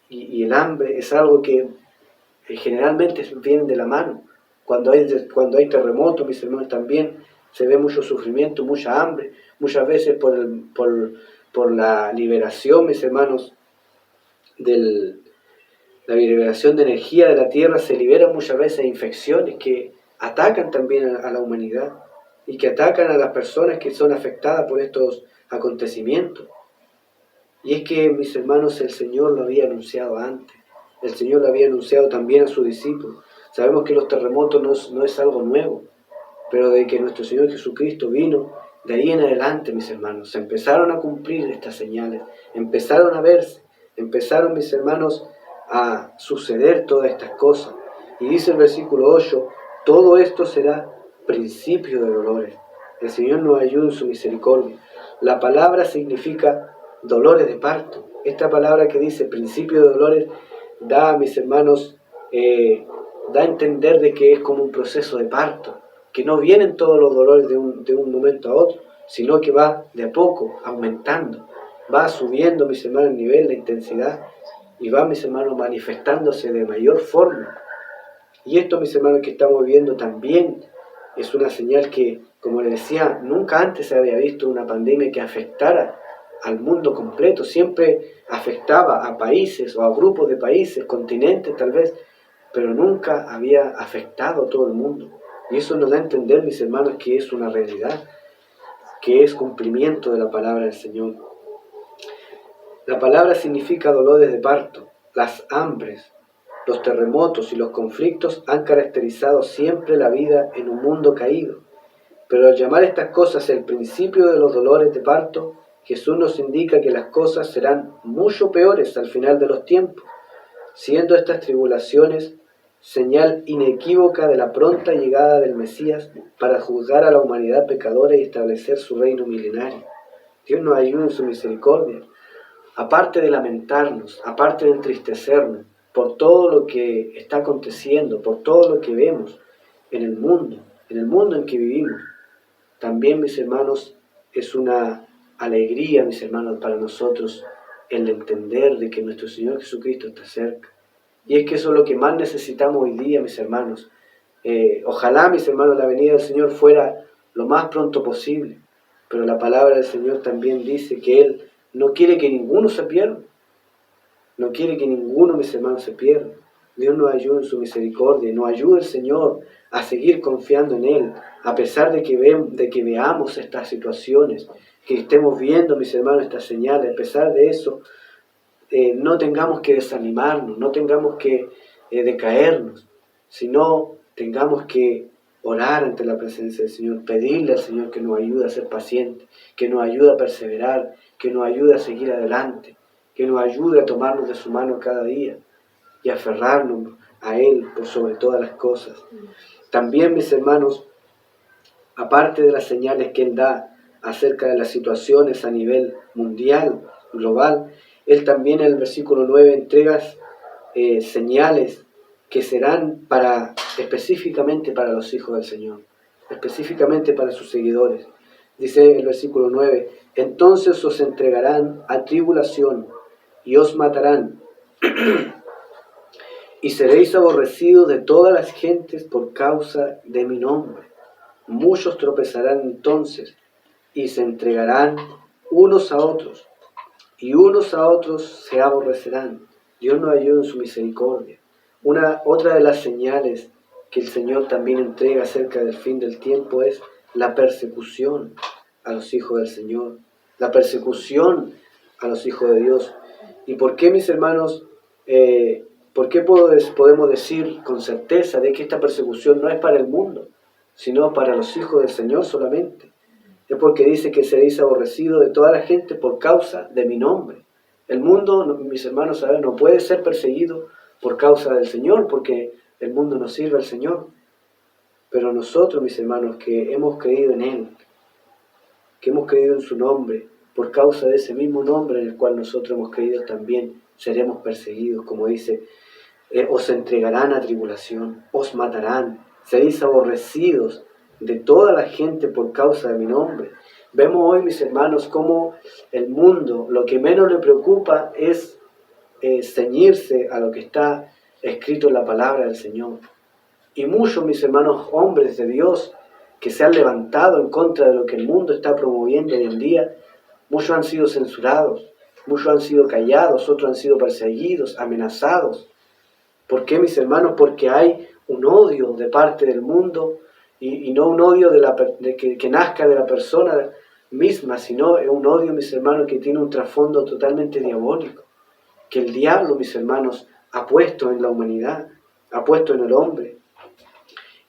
[SPEAKER 2] y el hambre es algo que generalmente vienen de la mano. Cuando hay terremotos, mis hermanos, también se ve mucho sufrimiento, mucha hambre, muchas veces por la liberación, mis hermanos, la liberación de energía de la tierra, se liberan muchas veces infecciones que atacan también a la humanidad y que atacan a las personas que son afectadas por estos acontecimientos. Y es que, mis hermanos, el Señor lo había anunciado antes. El Señor lo había anunciado también a sus discípulos. Sabemos que los terremotos no es algo nuevo, pero de que nuestro Señor Jesucristo vino de ahí en adelante, mis hermanos, se empezaron a cumplir estas señales, empezaron a verse, empezaron, mis hermanos, a suceder todas estas cosas. Y dice el versículo 8, todo esto será principio de dolores. El Señor nos ayude en su misericordia. La palabra significa dolores de parto. Esta palabra que dice principio de dolores da, mis hermanos, da a entender de que es como un proceso de parto, que no vienen todos los dolores de un momento a otro, sino que va de a poco aumentando, va subiendo, mis hermanos, el nivel, la intensidad, y va, mis hermanos, manifestándose de mayor forma. Y esto, mis hermanos, que estamos viendo también es una señal que, como les decía, nunca antes se había visto una pandemia que afectara al mundo completo. Siempre afectaba a países o a grupos de países, continentes tal vez, pero nunca había afectado a todo el mundo. Y eso nos da a entender, mis hermanos, que es una realidad, que es cumplimiento de la palabra del Señor. La palabra significa dolores de parto. Las hambres, los terremotos y los conflictos han caracterizado siempre la vida en un mundo caído. Pero al llamar estas cosas el principio de los dolores de parto, Jesús nos indica que las cosas serán mucho peores al final de los tiempos, siendo estas tribulaciones señal inequívoca de la pronta llegada del Mesías para juzgar a la humanidad pecadora y establecer su reino milenario. Dios nos ayude en su misericordia. Aparte de lamentarnos, aparte de entristecernos por todo lo que está aconteciendo, por todo lo que vemos en el mundo en que vivimos, también, mis hermanos, es una alegría, mis hermanos, para nosotros el entender de que nuestro Señor Jesucristo está cerca. Y es que eso es lo que más necesitamos hoy día, mis hermanos. Ojalá, mis hermanos, la venida del Señor fuera lo más pronto posible. Pero la palabra del Señor también dice que Él no quiere que ninguno se pierda. No quiere que ninguno, mis hermanos, se pierda. Dios nos ayude en su misericordia y nos ayude el Señor a seguir confiando en Él, a pesar de que veamos estas situaciones, que estemos viendo, mis hermanos, estas señales. A pesar de eso, no tengamos que desanimarnos, no tengamos que decaernos, sino tengamos que orar ante la presencia del Señor, pedirle al Señor que nos ayude a ser pacientes, que nos ayude a perseverar, que nos ayude a seguir adelante, que nos ayude a tomarnos de su mano cada día y aferrarnos a Él por sobre todas las cosas. También, mis hermanos, aparte de las señales que Él da acerca de las situaciones a nivel mundial, global, Él también en el versículo 9 entrega señales que serán específicamente para los hijos del Señor, específicamente para sus seguidores. Dice el versículo 9, entonces os entregarán a tribulación y os matarán, y seréis aborrecidos de todas las gentes por causa de mi nombre. Muchos tropezarán entonces y se entregarán unos a otros, y unos a otros se aborrecerán. Dios nos ayude en su misericordia. Otra de las señales que el Señor también entrega acerca del fin del tiempo es la persecución a los hijos del Señor, la persecución a los hijos de Dios. ¿Y por qué, mis hermanos, por qué podemos decir con certeza de que esta persecución no es para el mundo, sino para los hijos del Señor solamente? Es porque dice que seréis aborrecidos de toda la gente por causa de mi nombre. El mundo, mis hermanos, ¿saben? No puede ser perseguido por causa del Señor, porque el mundo no sirve al Señor. Pero nosotros, mis hermanos, que hemos creído en Él, que hemos creído en su nombre, por causa de ese mismo nombre en el cual nosotros hemos creído también, seremos perseguidos, como dice, os entregarán a tribulación, os matarán, seréis aborrecidos de toda la gente por causa de mi nombre. Vemos hoy, mis hermanos, cómo el mundo lo que menos le preocupa es ceñirse a lo que está escrito en la palabra del Señor. Y muchos, mis hermanos, hombres de Dios que se han levantado en contra de lo que el mundo está promoviendo hoy en día, muchos han sido censurados, muchos han sido callados, otros han sido perseguidos, amenazados. ¿Por qué, mis hermanos? Porque hay un odio de parte del mundo y no un odio que nazca de la persona misma, sino un odio, mis hermanos, que tiene un trasfondo totalmente diabólico, que el diablo, mis hermanos, ha puesto en la humanidad, ha puesto en el hombre,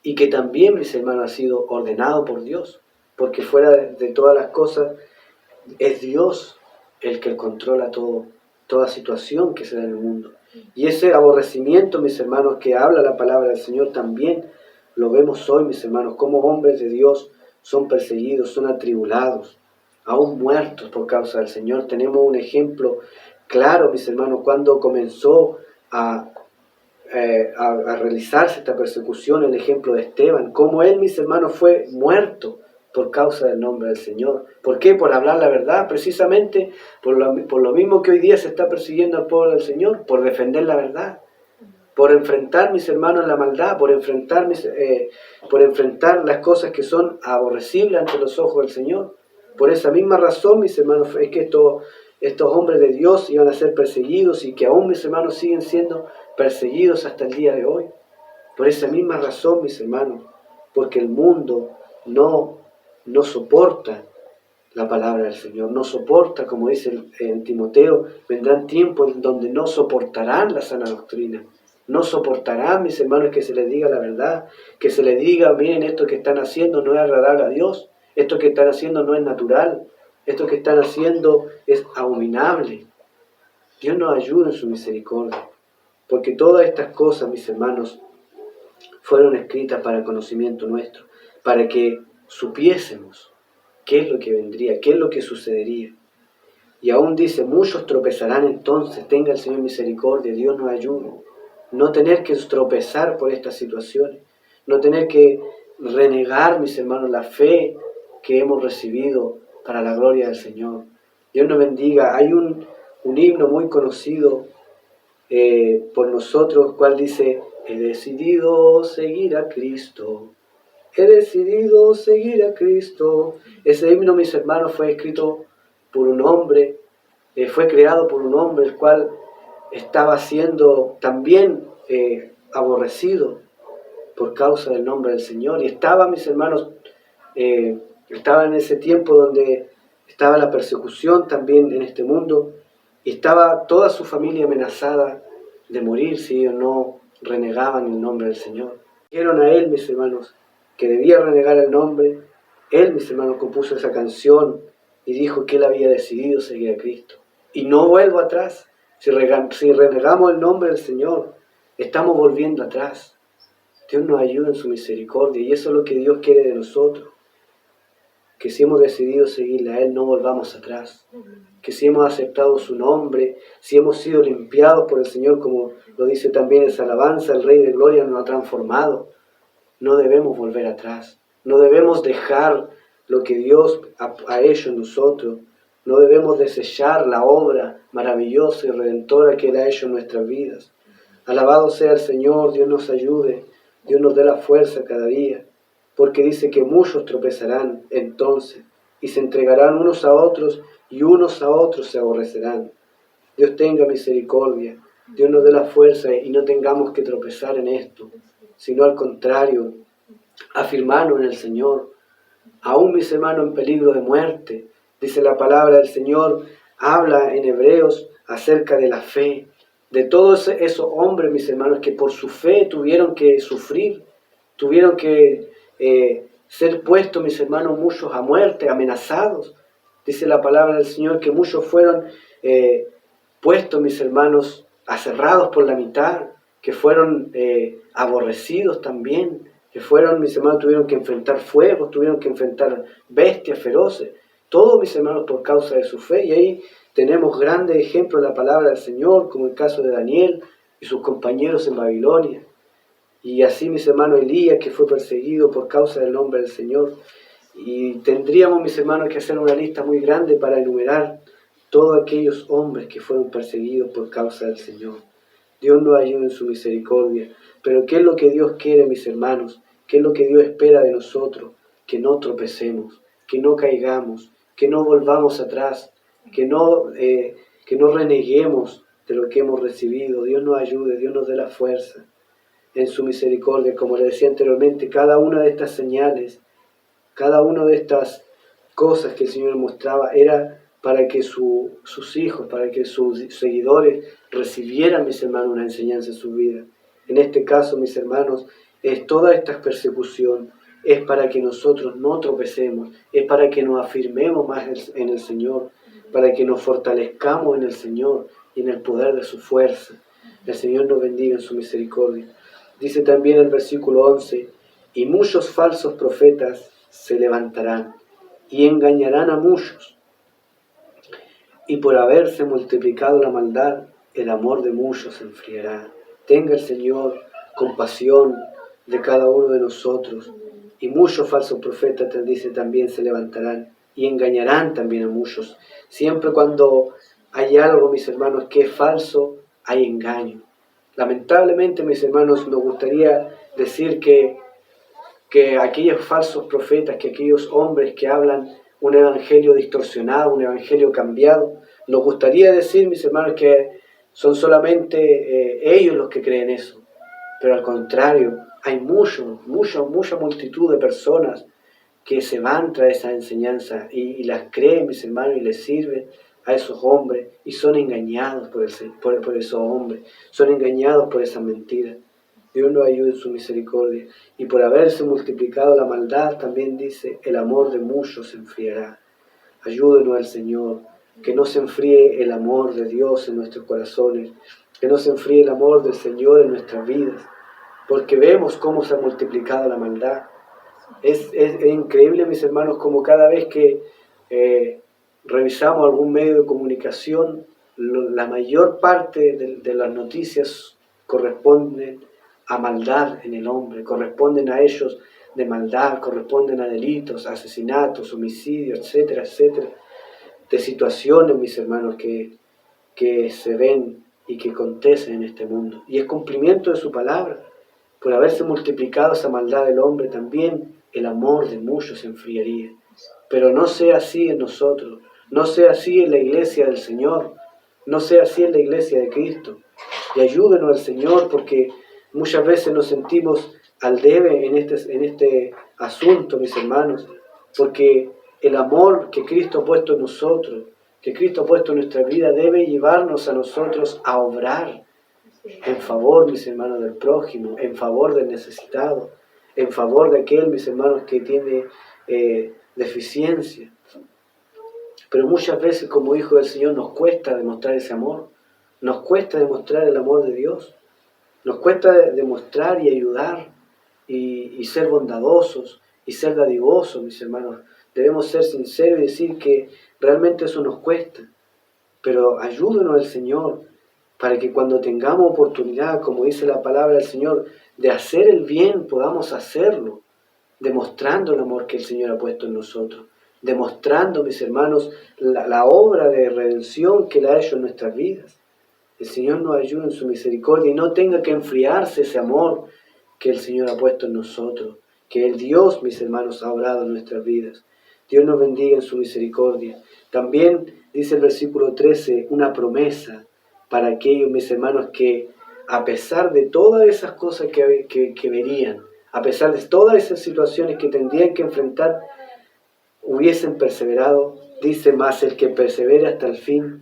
[SPEAKER 2] y que también, mis hermanos, ha sido ordenado por Dios. porque fuera de todas las cosas es Dios el que controla toda situación que se da en el mundo. Y ese aborrecimiento, mis hermanos, que habla la palabra del Señor también lo vemos hoy, mis hermanos, como hombres de Dios son perseguidos, son atribulados, aún muertos por causa del Señor. Tenemos un ejemplo claro, mis hermanos, cuando comenzó a realizarse esta persecución, el ejemplo de Esteban, como él, mis hermanos, fue muerto por causa del nombre del Señor. ¿Por qué? Por hablar la verdad, precisamente por lo mismo que hoy día se está persiguiendo al pueblo del Señor, por defender la verdad, por enfrentar, mis hermanos, la maldad, por enfrentar las cosas que son aborrecibles ante los ojos del Señor. Por esa misma razón, mis hermanos, es que estos hombres de Dios iban a ser perseguidos y que aún, mis hermanos, siguen siendo perseguidos hasta el día de hoy. Por esa misma razón, mis hermanos, porque el mundo no soporta la palabra del Señor, no soporta, como dice en Timoteo, vendrán tiempos en donde no soportarán la sana doctrina. No soportarán, mis hermanos, que se les diga la verdad, que se les diga, miren, esto que están haciendo no es agradable a Dios, esto que están haciendo no es natural, esto que están haciendo es abominable. Dios nos ayuda en su misericordia, porque todas estas cosas, mis hermanos, fueron escritas para el conocimiento nuestro, para que supiésemos qué es lo que vendría, qué es lo que sucedería. Y aún dice, muchos tropezarán entonces, tenga el Señor misericordia, Dios nos ayude. No tener que tropezar por estas situaciones, no tener que renegar, mis hermanos, la fe que hemos recibido para la gloria del Señor. Dios nos bendiga. Hay un himno muy conocido por nosotros, cual dice, he decidido seguir a Cristo, he decidido seguir a Cristo. Ese himno, mis hermanos, fue escrito por un hombre, fue creado por un hombre, el cual estaba siendo también aborrecido por causa del nombre del Señor. Y estaba, mis hermanos, estaba en ese tiempo donde estaba la persecución también en este mundo, y estaba toda su familia amenazada de morir si ellos no renegaban el nombre del Señor. Dijeron a él, mis hermanos, que debía renegar el nombre. Él, mis hermanos, compuso esa canción y dijo que él había decidido seguir a Cristo. Y no vuelvo atrás. Si renegamos el nombre del Señor, estamos volviendo atrás. Dios nos ayuda en su misericordia, y eso es lo que Dios quiere de nosotros. Que si hemos decidido seguirle a Él, no volvamos atrás. Que si hemos aceptado su nombre, si hemos sido limpiados por el Señor, como lo dice también esa alabanza, el Rey de Gloria nos ha transformado, no debemos volver atrás. No debemos dejar lo que Dios ha hecho en nosotros. No debemos desechar la obra maravillosa y redentora que Él ha hecho en nuestras vidas. Alabado sea el Señor, Dios nos ayude, Dios nos dé la fuerza cada día, porque dice que muchos tropezarán entonces y se entregarán unos a otros y unos a otros se aborrecerán. Dios tenga misericordia, Dios nos dé la fuerza y no tengamos que tropezar en esto, sino al contrario, afirmarnos en el Señor. Aún, mis hermanos, en peligro de muerte, dice la palabra del Señor, habla en Hebreos acerca de la fe, de todos esos hombres, mis hermanos, que por su fe tuvieron que sufrir, tuvieron que ser puestos, mis hermanos, muchos a muerte, amenazados. Dice la palabra del Señor que muchos fueron puestos, mis hermanos, aserrados por la mitad, que fueron aborrecidos también, que fueron, mis hermanos, tuvieron que enfrentar fuegos, tuvieron que enfrentar bestias feroces, todos, mis hermanos, por causa de su fe. Y ahí tenemos grandes ejemplos de la palabra del Señor, como el caso de Daniel y sus compañeros en Babilonia. Y así, mis hermanos, Elías, que fue perseguido por causa del nombre del Señor. Y tendríamos, mis hermanos, que hacer una lista muy grande para enumerar todos aquellos hombres que fueron perseguidos por causa del Señor. Dios nos ayude en su misericordia. Pero ¿qué es lo que Dios quiere, mis hermanos? ¿Qué es lo que Dios espera de nosotros? Que no tropecemos, que no caigamos, que no volvamos atrás, que no reneguemos de lo que hemos recibido. Dios nos ayude, Dios nos dé la fuerza en su misericordia. Como le decía anteriormente, cada una de estas señales, cada una de estas cosas que el Señor mostraba era para que sus hijos, para que sus seguidores recibieran, mis hermanos, una enseñanza en su vida. En este caso, mis hermanos, es toda esta persecución, es para que nosotros no tropecemos, es para que nos afirmemos más en el Señor, para que nos fortalezcamos en el Señor y en el poder de su fuerza. El Señor nos bendiga en su misericordia. Dice también el versículo 11, y muchos falsos profetas se levantarán y engañarán a muchos. Y por haberse multiplicado la maldad, el amor de muchos se enfriará. Tenga el Señor compasión de cada uno de nosotros. Y muchos falsos profetas, te dice, también se levantarán y engañarán también a muchos. Siempre cuando hay algo, mis hermanos, que es falso, hay engaño. Lamentablemente, mis hermanos, nos gustaría decir que aquellos falsos profetas, que aquellos hombres que hablan un evangelio distorsionado, un evangelio cambiado, nos gustaría decir, mis hermanos, que son solamente ellos los que creen eso. Pero al contrario, hay mucha multitud de personas que se van tras esa enseñanza y las creen, mis hermanos, y les sirven a esos hombres y son engañados por esos hombres, son engañados por esas mentiras. Dios nos ayude en su misericordia. Y por haberse multiplicado la maldad, también dice, el amor de muchos se enfriará. Ayúdenos al Señor, que no se enfríe el amor de Dios en nuestros corazones, que no se enfríe el amor del Señor en nuestras vidas, porque vemos cómo se ha multiplicado la maldad. Es increíble, mis hermanos, como cada vez que revisamos algún medio de comunicación, la mayor parte de las noticias corresponden a maldad en el hombre, corresponden a ellos de maldad, corresponden a delitos, asesinatos, homicidios, etcétera, etcétera, de situaciones, mis hermanos, que se ven y que acontecen en este mundo. Y es cumplimiento de su palabra. Por haberse multiplicado esa maldad del hombre, también el amor de muchos se enfriaría. Pero no sea así en nosotros, no sea así en la iglesia del Señor, no sea así en la iglesia de Cristo. Y ayúdenos al Señor, porque muchas veces nos sentimos al debe en este asunto, mis hermanos, porque el amor que Cristo ha puesto en nosotros, que Cristo ha puesto en nuestra vida, debe llevarnos a nosotros a obrar en favor, mis hermanos, del prójimo, en favor del necesitado, en favor de aquel, mis hermanos, que tiene deficiencia. Pero muchas veces, como hijo del Señor, nos cuesta demostrar ese amor, nos cuesta demostrar el amor de Dios, nos cuesta demostrar y ayudar y ser bondadosos y ser dadivosos, mis hermanos. Debemos ser sinceros y decir que realmente eso nos cuesta, pero ayúdenos al Señor para que cuando tengamos oportunidad, como dice la palabra del Señor, de hacer el bien, podamos hacerlo, demostrando el amor que el Señor ha puesto en nosotros, demostrando, mis hermanos, la obra de redención que Él ha hecho en nuestras vidas. El Señor nos ayude en su misericordia y no tenga que enfriarse ese amor que el Señor ha puesto en nosotros, que el Dios, mis hermanos, ha obrado en nuestras vidas. Dios nos bendiga en su misericordia. También dice el versículo 13, una promesa para aquellos, mis hermanos, que a pesar de todas esas cosas que verían, a pesar de todas esas situaciones que tendrían que enfrentar, hubiesen perseverado, dice, más el que persevere hasta el fin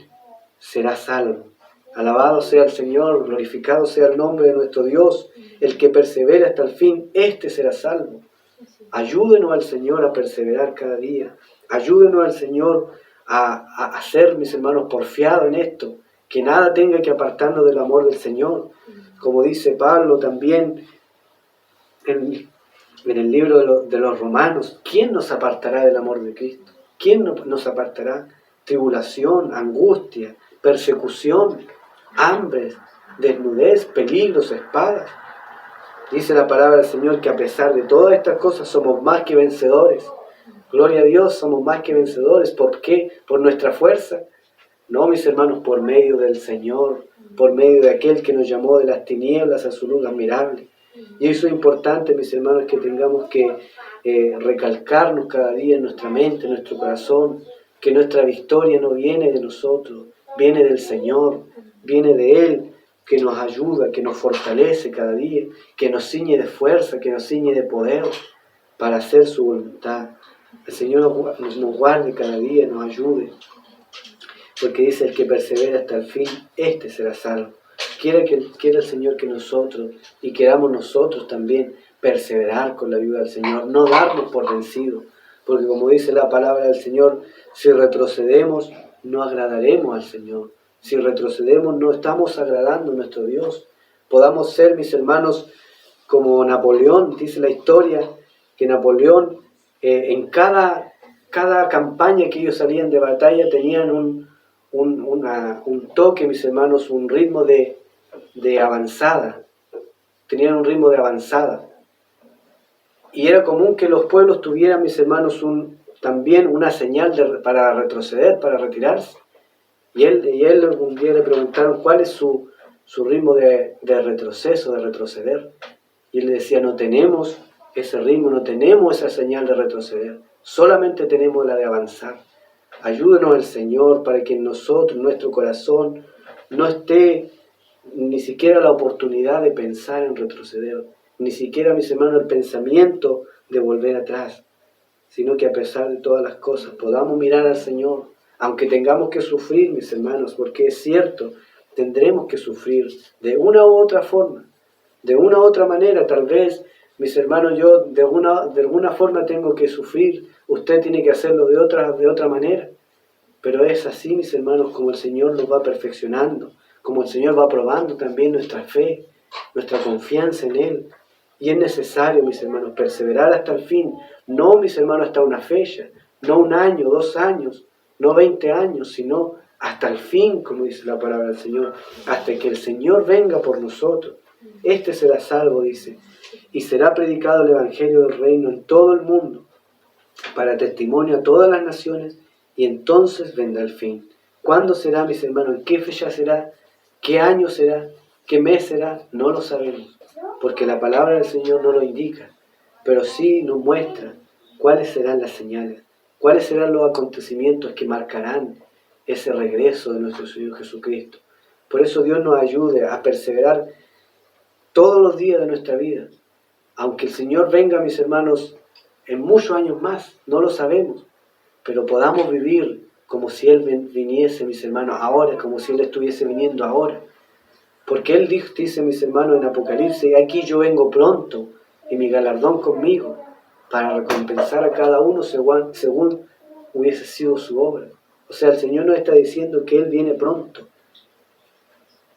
[SPEAKER 2] será salvo. Alabado sea el Señor, glorificado sea el nombre de nuestro Dios. El que persevere hasta el fin, éste será salvo. Ayúdenos al Señor a perseverar cada día. Ayúdenos al Señor a ser, mis hermanos, porfiados en esto. Que nada tenga que apartarnos del amor del Señor. Como dice Pablo también en el libro de los Romanos, ¿quién nos apartará del amor de Cristo? ¿Quién nos apartará? Tribulación, angustia, persecución, hambre, desnudez, peligros, espadas. Dice la palabra del Señor que a pesar de todas estas cosas somos más que vencedores. Gloria a Dios, somos más que vencedores. ¿Por qué? ¿Por nuestra fuerza? No, mis hermanos, por medio del Señor, por medio de aquel que nos llamó de las tinieblas a su luz admirable. Y eso es importante, mis hermanos, que tengamos que recalcarnos cada día en nuestra mente, en nuestro corazón, que nuestra victoria no viene de nosotros, viene del Señor, viene de Él, que nos ayuda, que nos fortalece cada día, que nos ciñe de fuerza, que nos ciñe de poder para hacer su voluntad. El Señor nos guarde cada día, nos ayude, porque dice, el que persevera hasta el fin, será salvo. Quiera el Señor que nosotros, y queramos nosotros también, perseverar con la ayuda del Señor, no darnos por vencidos, porque como dice la palabra del Señor, si retrocedemos, no agradaremos al Señor. Si retrocedemos, no estamos agradando a nuestro Dios. Podamos ser, mis hermanos, como Napoleón, dice la historia, que Napoleón en cada campaña que ellos salían de batalla tenían un toque, mis hermanos, un ritmo de avanzada. Tenían un ritmo de avanzada. Y era común que los pueblos tuvieran, mis hermanos, también una señal para retroceder, para retirarse. Y él un día le preguntaron cuál es su ritmo de retroceso, de retroceder. Y él le decía, no tenemos ese ritmo, no tenemos esa señal de retroceder, solamente tenemos la de avanzar. Ayúdenos el Señor para que en nosotros, en nuestro corazón, no esté ni siquiera la oportunidad de pensar en retroceder, ni siquiera, mis hermanos, el pensamiento de volver atrás, sino que a pesar de todas las cosas podamos mirar al Señor, aunque tengamos que sufrir, mis hermanos, porque es cierto, tendremos que sufrir de una u otra forma, de una u otra manera. Tal vez, mis hermanos, yo de alguna forma tengo que sufrir, usted tiene que hacerlo de otra manera, pero es así, mis hermanos, como el Señor nos va perfeccionando, como el Señor va probando también nuestra fe, nuestra confianza en Él. Y es necesario, mis hermanos, perseverar hasta el fin. No, mis hermanos, hasta una fecha, no 1 año, 2 años, no 20 años, sino hasta el fin, como dice la palabra del Señor, hasta que el Señor venga por nosotros. Este será salvo, dice, y será predicado el Evangelio del Reino en todo el mundo, para testimonio a todas las naciones, y entonces vendrá el fin. ¿Cuándo será, mis hermanos? ¿En qué fecha será? ¿Qué año será? ¿Qué mes será? No lo sabemos, porque la palabra del Señor no lo indica, pero sí nos muestra cuáles serán las señales, cuáles serán los acontecimientos que marcarán ese regreso de nuestro Señor Jesucristo. Por eso Dios nos ayude a perseverar todos los días de nuestra vida. Aunque el Señor venga, mis hermanos, en muchos años más, no lo sabemos, pero podamos vivir como si Él viniese, mis hermanos, ahora, como si Él estuviese viniendo ahora. Porque Él dice, mis hermanos, en Apocalipsis, aquí yo vengo pronto, y mi galardón conmigo, para recompensar a cada uno según hubiese sido su obra. O sea, el Señor nos está diciendo que Él viene pronto.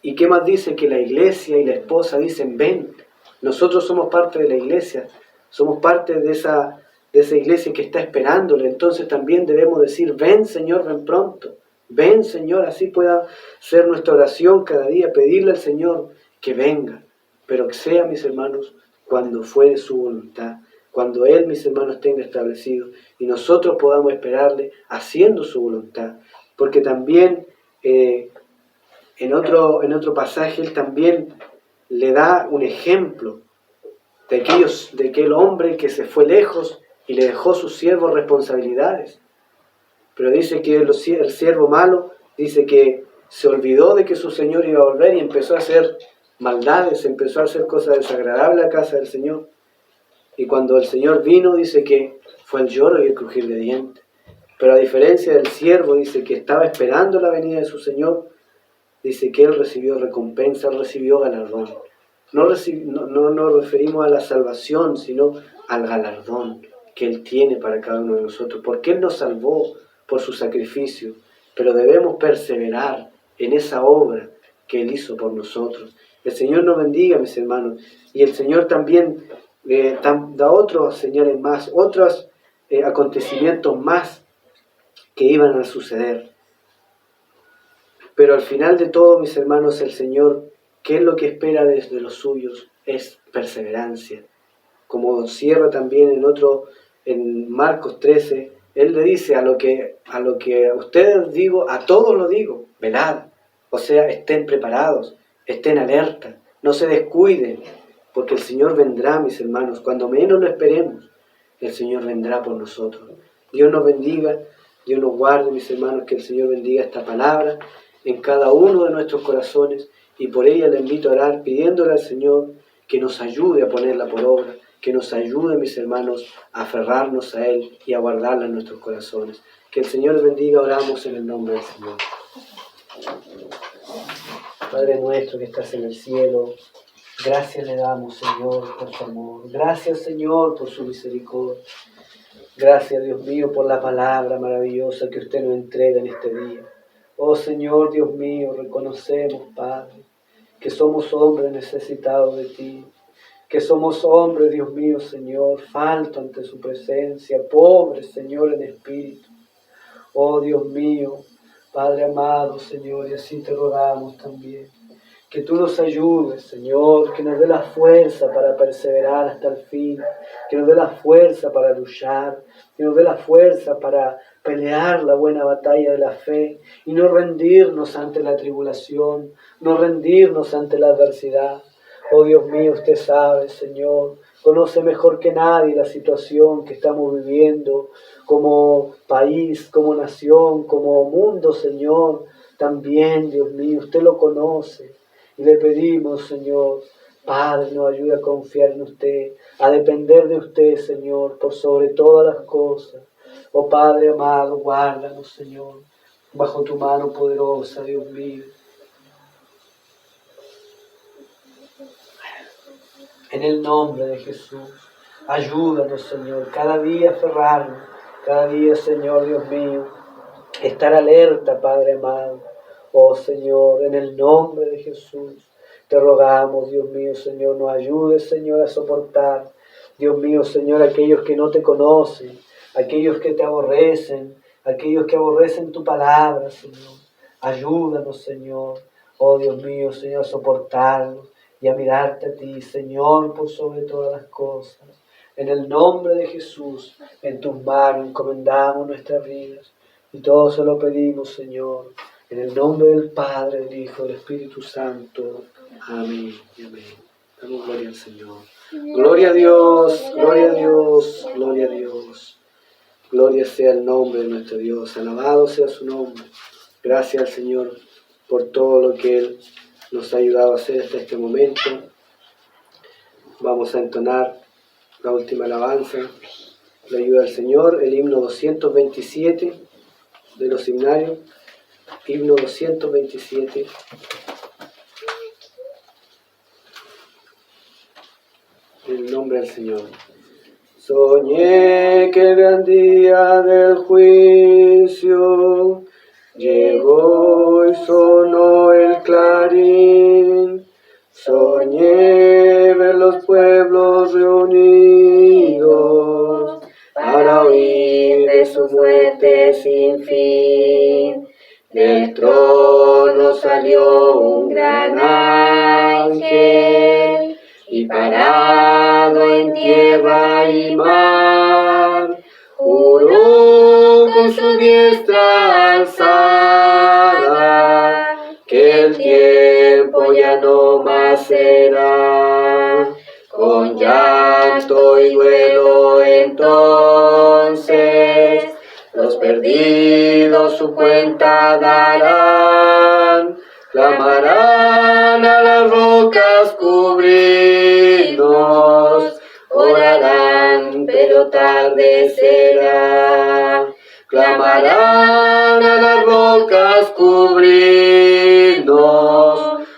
[SPEAKER 2] ¿Y qué más dice? Que la iglesia y la esposa dicen, ven. Nosotros somos parte de la iglesia, somos parte de esa iglesia que está esperándole. Entonces también debemos decir, ven Señor, ven pronto. Ven Señor, así pueda ser nuestra oración cada día, pedirle al Señor que venga. Pero que sea, mis hermanos, cuando fuere su voluntad, cuando Él, mis hermanos, tenga establecido, y nosotros podamos esperarle haciendo su voluntad. Porque también en otro pasaje Él también le da un ejemplo de aquel hombre que se fue lejos y le dejó a sus siervos responsabilidades. Pero dice que el siervo malo, dice que se olvidó de que su Señor iba a volver y empezó a hacer maldades, empezó a hacer cosas desagradables a la casa del Señor. Y cuando el Señor vino, dice que fue el lloro y el crujir de dientes. Pero a diferencia del siervo, dice que estaba esperando la venida de su Señor, dice que él recibió recompensa, él recibió galardón. No nos referimos a la salvación, sino al galardón que Él tiene para cada uno de nosotros, porque Él nos salvó por su sacrificio, pero debemos perseverar en esa obra que Él hizo por nosotros. El Señor nos bendiga, mis hermanos, y el Señor también da otras señales más, otros acontecimientos más que iban a suceder. Pero al final de todo, mis hermanos, el Señor, ¿qué es lo que espera desde los suyos? Es perseverancia. Como cierra también en Marcos 13, Él le dice, a lo que a ustedes digo, a todos lo digo, velad. O sea, estén preparados, estén alerta, no se descuiden, porque el Señor vendrá, mis hermanos, cuando menos lo esperemos, el Señor vendrá por nosotros. Dios nos bendiga, Dios nos guarde, mis hermanos, que el Señor bendiga esta palabra en cada uno de nuestros corazones, y por ella le invito a orar pidiéndole al Señor que nos ayude a ponerla por obra, que nos ayude, mis hermanos, a aferrarnos a Él y a guardarla en nuestros corazones. Que el Señor les bendiga, oramos en el nombre del Señor. Padre nuestro que estás en el cielo, Gracias le damos, Señor, por su amor. Gracias, Señor, por su misericordia. Gracias, Dios mío, por la palabra maravillosa que usted nos entrega en este día. Oh Señor, Dios mío, reconocemos, Padre, que somos hombres necesitados de ti, que somos hombres, Dios mío, Señor, falto ante su presencia, pobres, Señor, en espíritu. Oh Dios mío, Padre amado, Señor, y así te rogamos también. Que tú nos ayudes, Señor, que nos dé la fuerza para perseverar hasta el fin, que nos dé la fuerza para luchar, que nos dé la fuerza para pelear la buena batalla de la fe y no rendirnos ante la tribulación, no rendirnos ante la adversidad. Oh Dios mío, usted sabe, Señor, conoce mejor que nadie la situación que estamos viviendo como país, como nación, como mundo, Señor. También, Dios mío, usted lo conoce. Y le pedimos, Señor, Padre, nos ayude a confiar en usted, a depender de usted, Señor, por sobre todas las cosas. Oh Padre amado, guárdanos, Señor, bajo tu mano poderosa, Dios mío. En el nombre de Jesús, ayúdanos, Señor, cada día aferrarnos, cada día, Señor, Dios mío, estar alerta, Padre amado. Oh Señor, en el nombre de Jesús, te rogamos, Dios mío, Señor, nos ayudes, Señor, a soportar, Dios mío, Señor, aquellos que no te conocen, aquellos que te aborrecen, aquellos que aborrecen tu palabra, Señor. Ayúdanos, Señor, oh Dios mío, Señor, a soportarlos y a mirarte a ti, Señor, por sobre todas las cosas. En el nombre de Jesús, en tus manos encomendamos nuestras vidas y todo se lo pedimos, Señor, en el nombre del Padre, del Hijo, del Espíritu Santo. Amén y amén. Damos gloria al Señor. Gloria a Dios, gloria a Dios, gloria a Dios. Gloria sea el nombre de nuestro Dios. Alabado sea su nombre. Gracias al Señor por todo lo que Él nos ha ayudado a hacer hasta este momento. Vamos a entonar la última alabanza, la ayuda del Señor, el himno 227 de los himnarios, himno 227. En el nombre del Señor. Soñé que el gran día del juicio llegó y sonó el clarín. Soñé ver los pueblos reunidos para oír de su muerte sin fin. Del trono salió un gran ángel y parado en tierra y mar, juró con su diestra alzada que el tiempo ya no más será. Con llanto y duelo entonces los perdidos su cuenta darán, clamarán a las rocas cubrirnos, orarán pero tarde será. Clamarán a las rocas cubrirnos,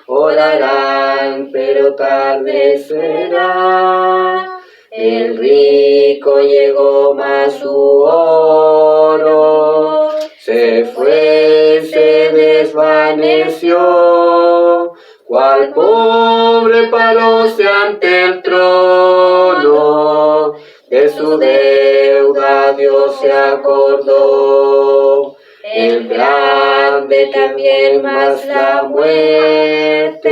[SPEAKER 2] orarán pero tarde será. El rico llegó mas su oro se fue, se desvaneció, cual pobre paróse ante el trono, de su deuda Dios se acordó. El grande también más la muerte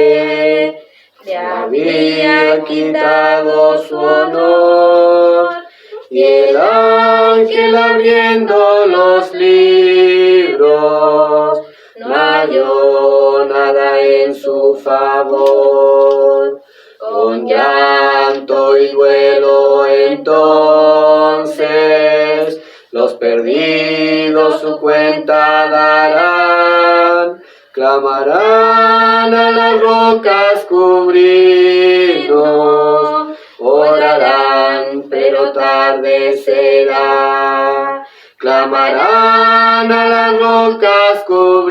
[SPEAKER 2] le había quitado su honor, y el ángel abriendo los libros no halló nada en su favor. Con llanto y duelo entonces los perdidos su cuenta darán, clamarán a las rocas cubrirnos, orarán pero tarde será. Clamarán a las rocas cubrirnos,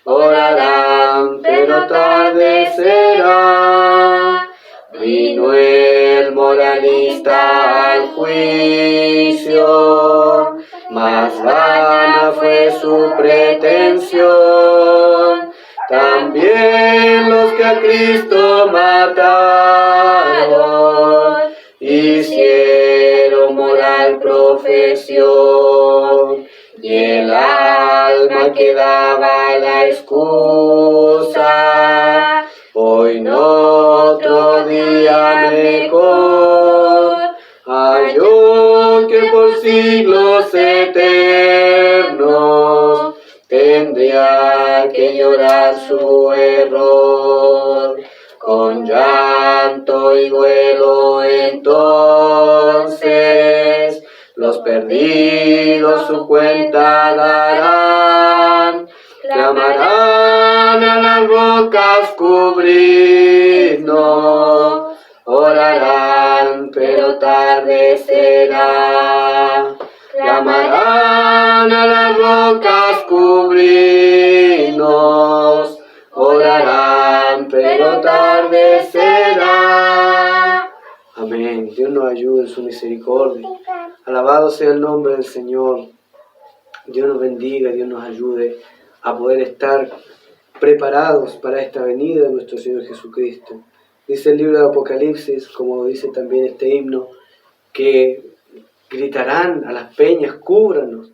[SPEAKER 2] orarán pero tarde será.
[SPEAKER 1] será. Vino el moralista al juicio, mas vana fue su pretensión. También los que a Cristo mataron hicieron moral profesión, y el alma que daba la excusa, hoy no otro día mejor, halló que por siglos eternos tendría que llorar su error. Con llanto y duelo entonces los perdidos su cuenta darán, clamarán a las rocas cubrirnos, orarán pero tarde será. Clamarán a las rocas cubrirnos, orarán pero tarde será. Amén. Dios nos ayude en su misericordia. Alabado sea el nombre del Señor. Dios nos bendiga, Dios nos ayude a poder estar preparados para esta venida de nuestro Señor Jesucristo. Dice el libro de Apocalipsis, como dice también este himno, que gritarán a las peñas, cúbranos,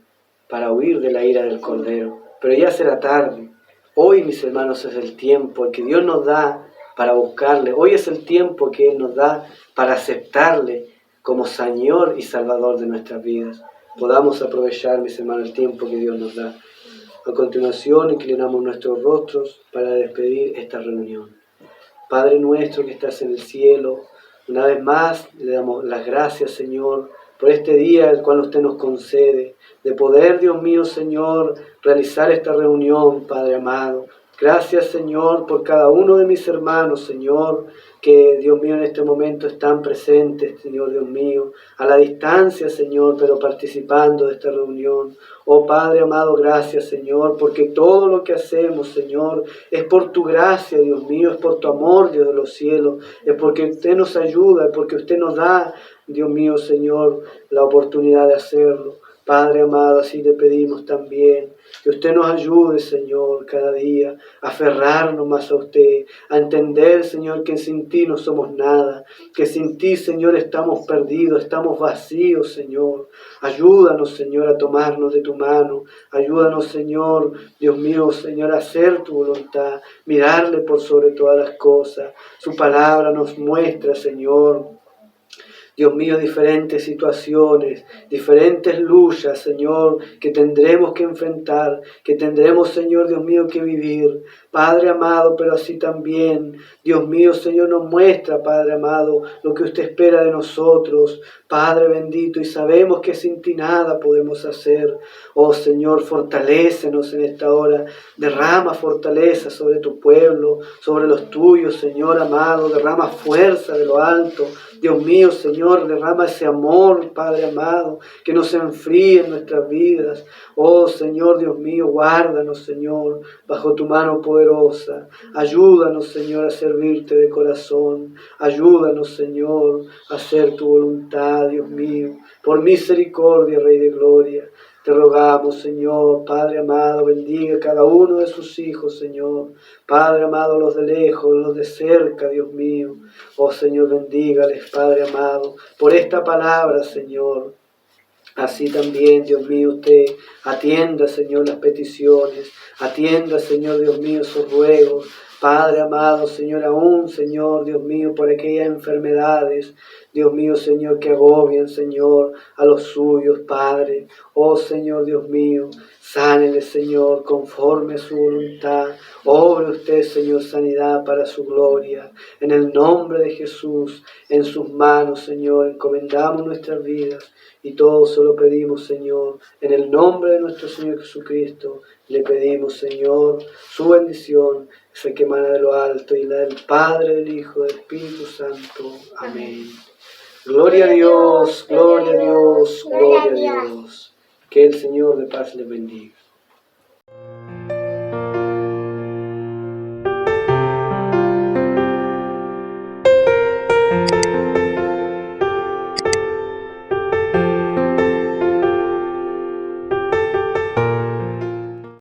[SPEAKER 1] para huir de la ira del Cordero. Pero ya será tarde. Hoy, mis hermanos, es el tiempo que Dios nos da para buscarle. Hoy es el tiempo que Él nos da para aceptarle como Señor y Salvador de nuestras vidas. Podamos aprovechar, mis hermanos, el tiempo que Dios nos da. A continuación, inclinamos nuestros rostros para despedir esta reunión. Padre nuestro que estás en el cielo, una vez más le damos las gracias, Señor, por este día el cual usted nos concede, de poder, Dios mío, Señor, realizar esta reunión, Padre amado. Gracias, Señor, por cada uno de mis hermanos, Señor, que, Dios mío, en este momento están presentes, Señor, Dios mío, a la distancia, Señor, pero participando de esta reunión. Oh Padre amado, gracias, Señor, porque todo lo que hacemos, Señor, es por tu gracia, Dios mío, es por tu amor, Dios de los cielos, es porque usted nos ayuda, es porque usted nos da, Dios mío, Señor, la oportunidad de hacerlo. Padre amado, así le pedimos también que usted nos ayude, Señor, cada día a aferrarnos más a usted, a entender, Señor, que sin ti no somos nada, que sin ti, Señor, estamos perdidos, estamos vacíos, Señor. Ayúdanos, Señor, a tomarnos de tu mano. Ayúdanos, Señor, Dios mío, Señor, a hacer tu voluntad, mirarle por sobre todas las cosas. Su palabra nos muestra, Señor, Dios mío, diferentes situaciones, diferentes luchas, Señor, que tendremos que enfrentar, que tendremos, Señor, Dios mío, que vivir. Padre amado, pero así también, Dios mío, Señor, nos muestra, Padre amado, lo que usted espera de nosotros, Padre bendito, y sabemos que sin ti nada podemos hacer. Oh Señor, fortalécenos en esta hora, derrama fortaleza sobre tu pueblo, sobre los tuyos, Señor amado, derrama fuerza de lo alto. Dios mío, Señor, derrama ese amor, Padre amado, que no se enfríe en nuestras vidas. Oh, Señor, Dios mío, guárdanos, Señor, bajo tu mano poderosa. Ayúdanos, Señor, a servirte de corazón. Ayúdanos, Señor, a hacer tu voluntad, Dios mío. Por misericordia, Rey de Gloria. Te rogamos, Señor, Padre amado, bendiga a cada uno de sus hijos, Señor. Padre amado, los de lejos, los de cerca, Dios mío. Oh, Señor, bendígales, Padre amado, por esta palabra, Señor. Así también, Dios mío, usted atienda, Señor, las peticiones. Atienda, Señor, Dios mío, sus ruegos. Padre amado, Señor, aún, Señor, Dios mío, por aquellas enfermedades, Dios mío, Señor, que agobian, Señor, a los suyos, Padre. Oh, Señor, Dios mío, sánele, Señor, conforme a su voluntad. Obre usted, Señor, sanidad para su gloria. En el nombre de Jesús, en sus manos, Señor, encomendamos nuestras vidas. Y todo se lo pedimos, Señor, en el nombre de nuestro Señor Jesucristo. Le pedimos, Señor, su bendición, esa que emana de lo alto, y la del Padre, del Hijo, del Espíritu Santo. Amén. Gloria a Dios, gloria a Dios, gloria a Dios. Que el Señor de paz les bendiga.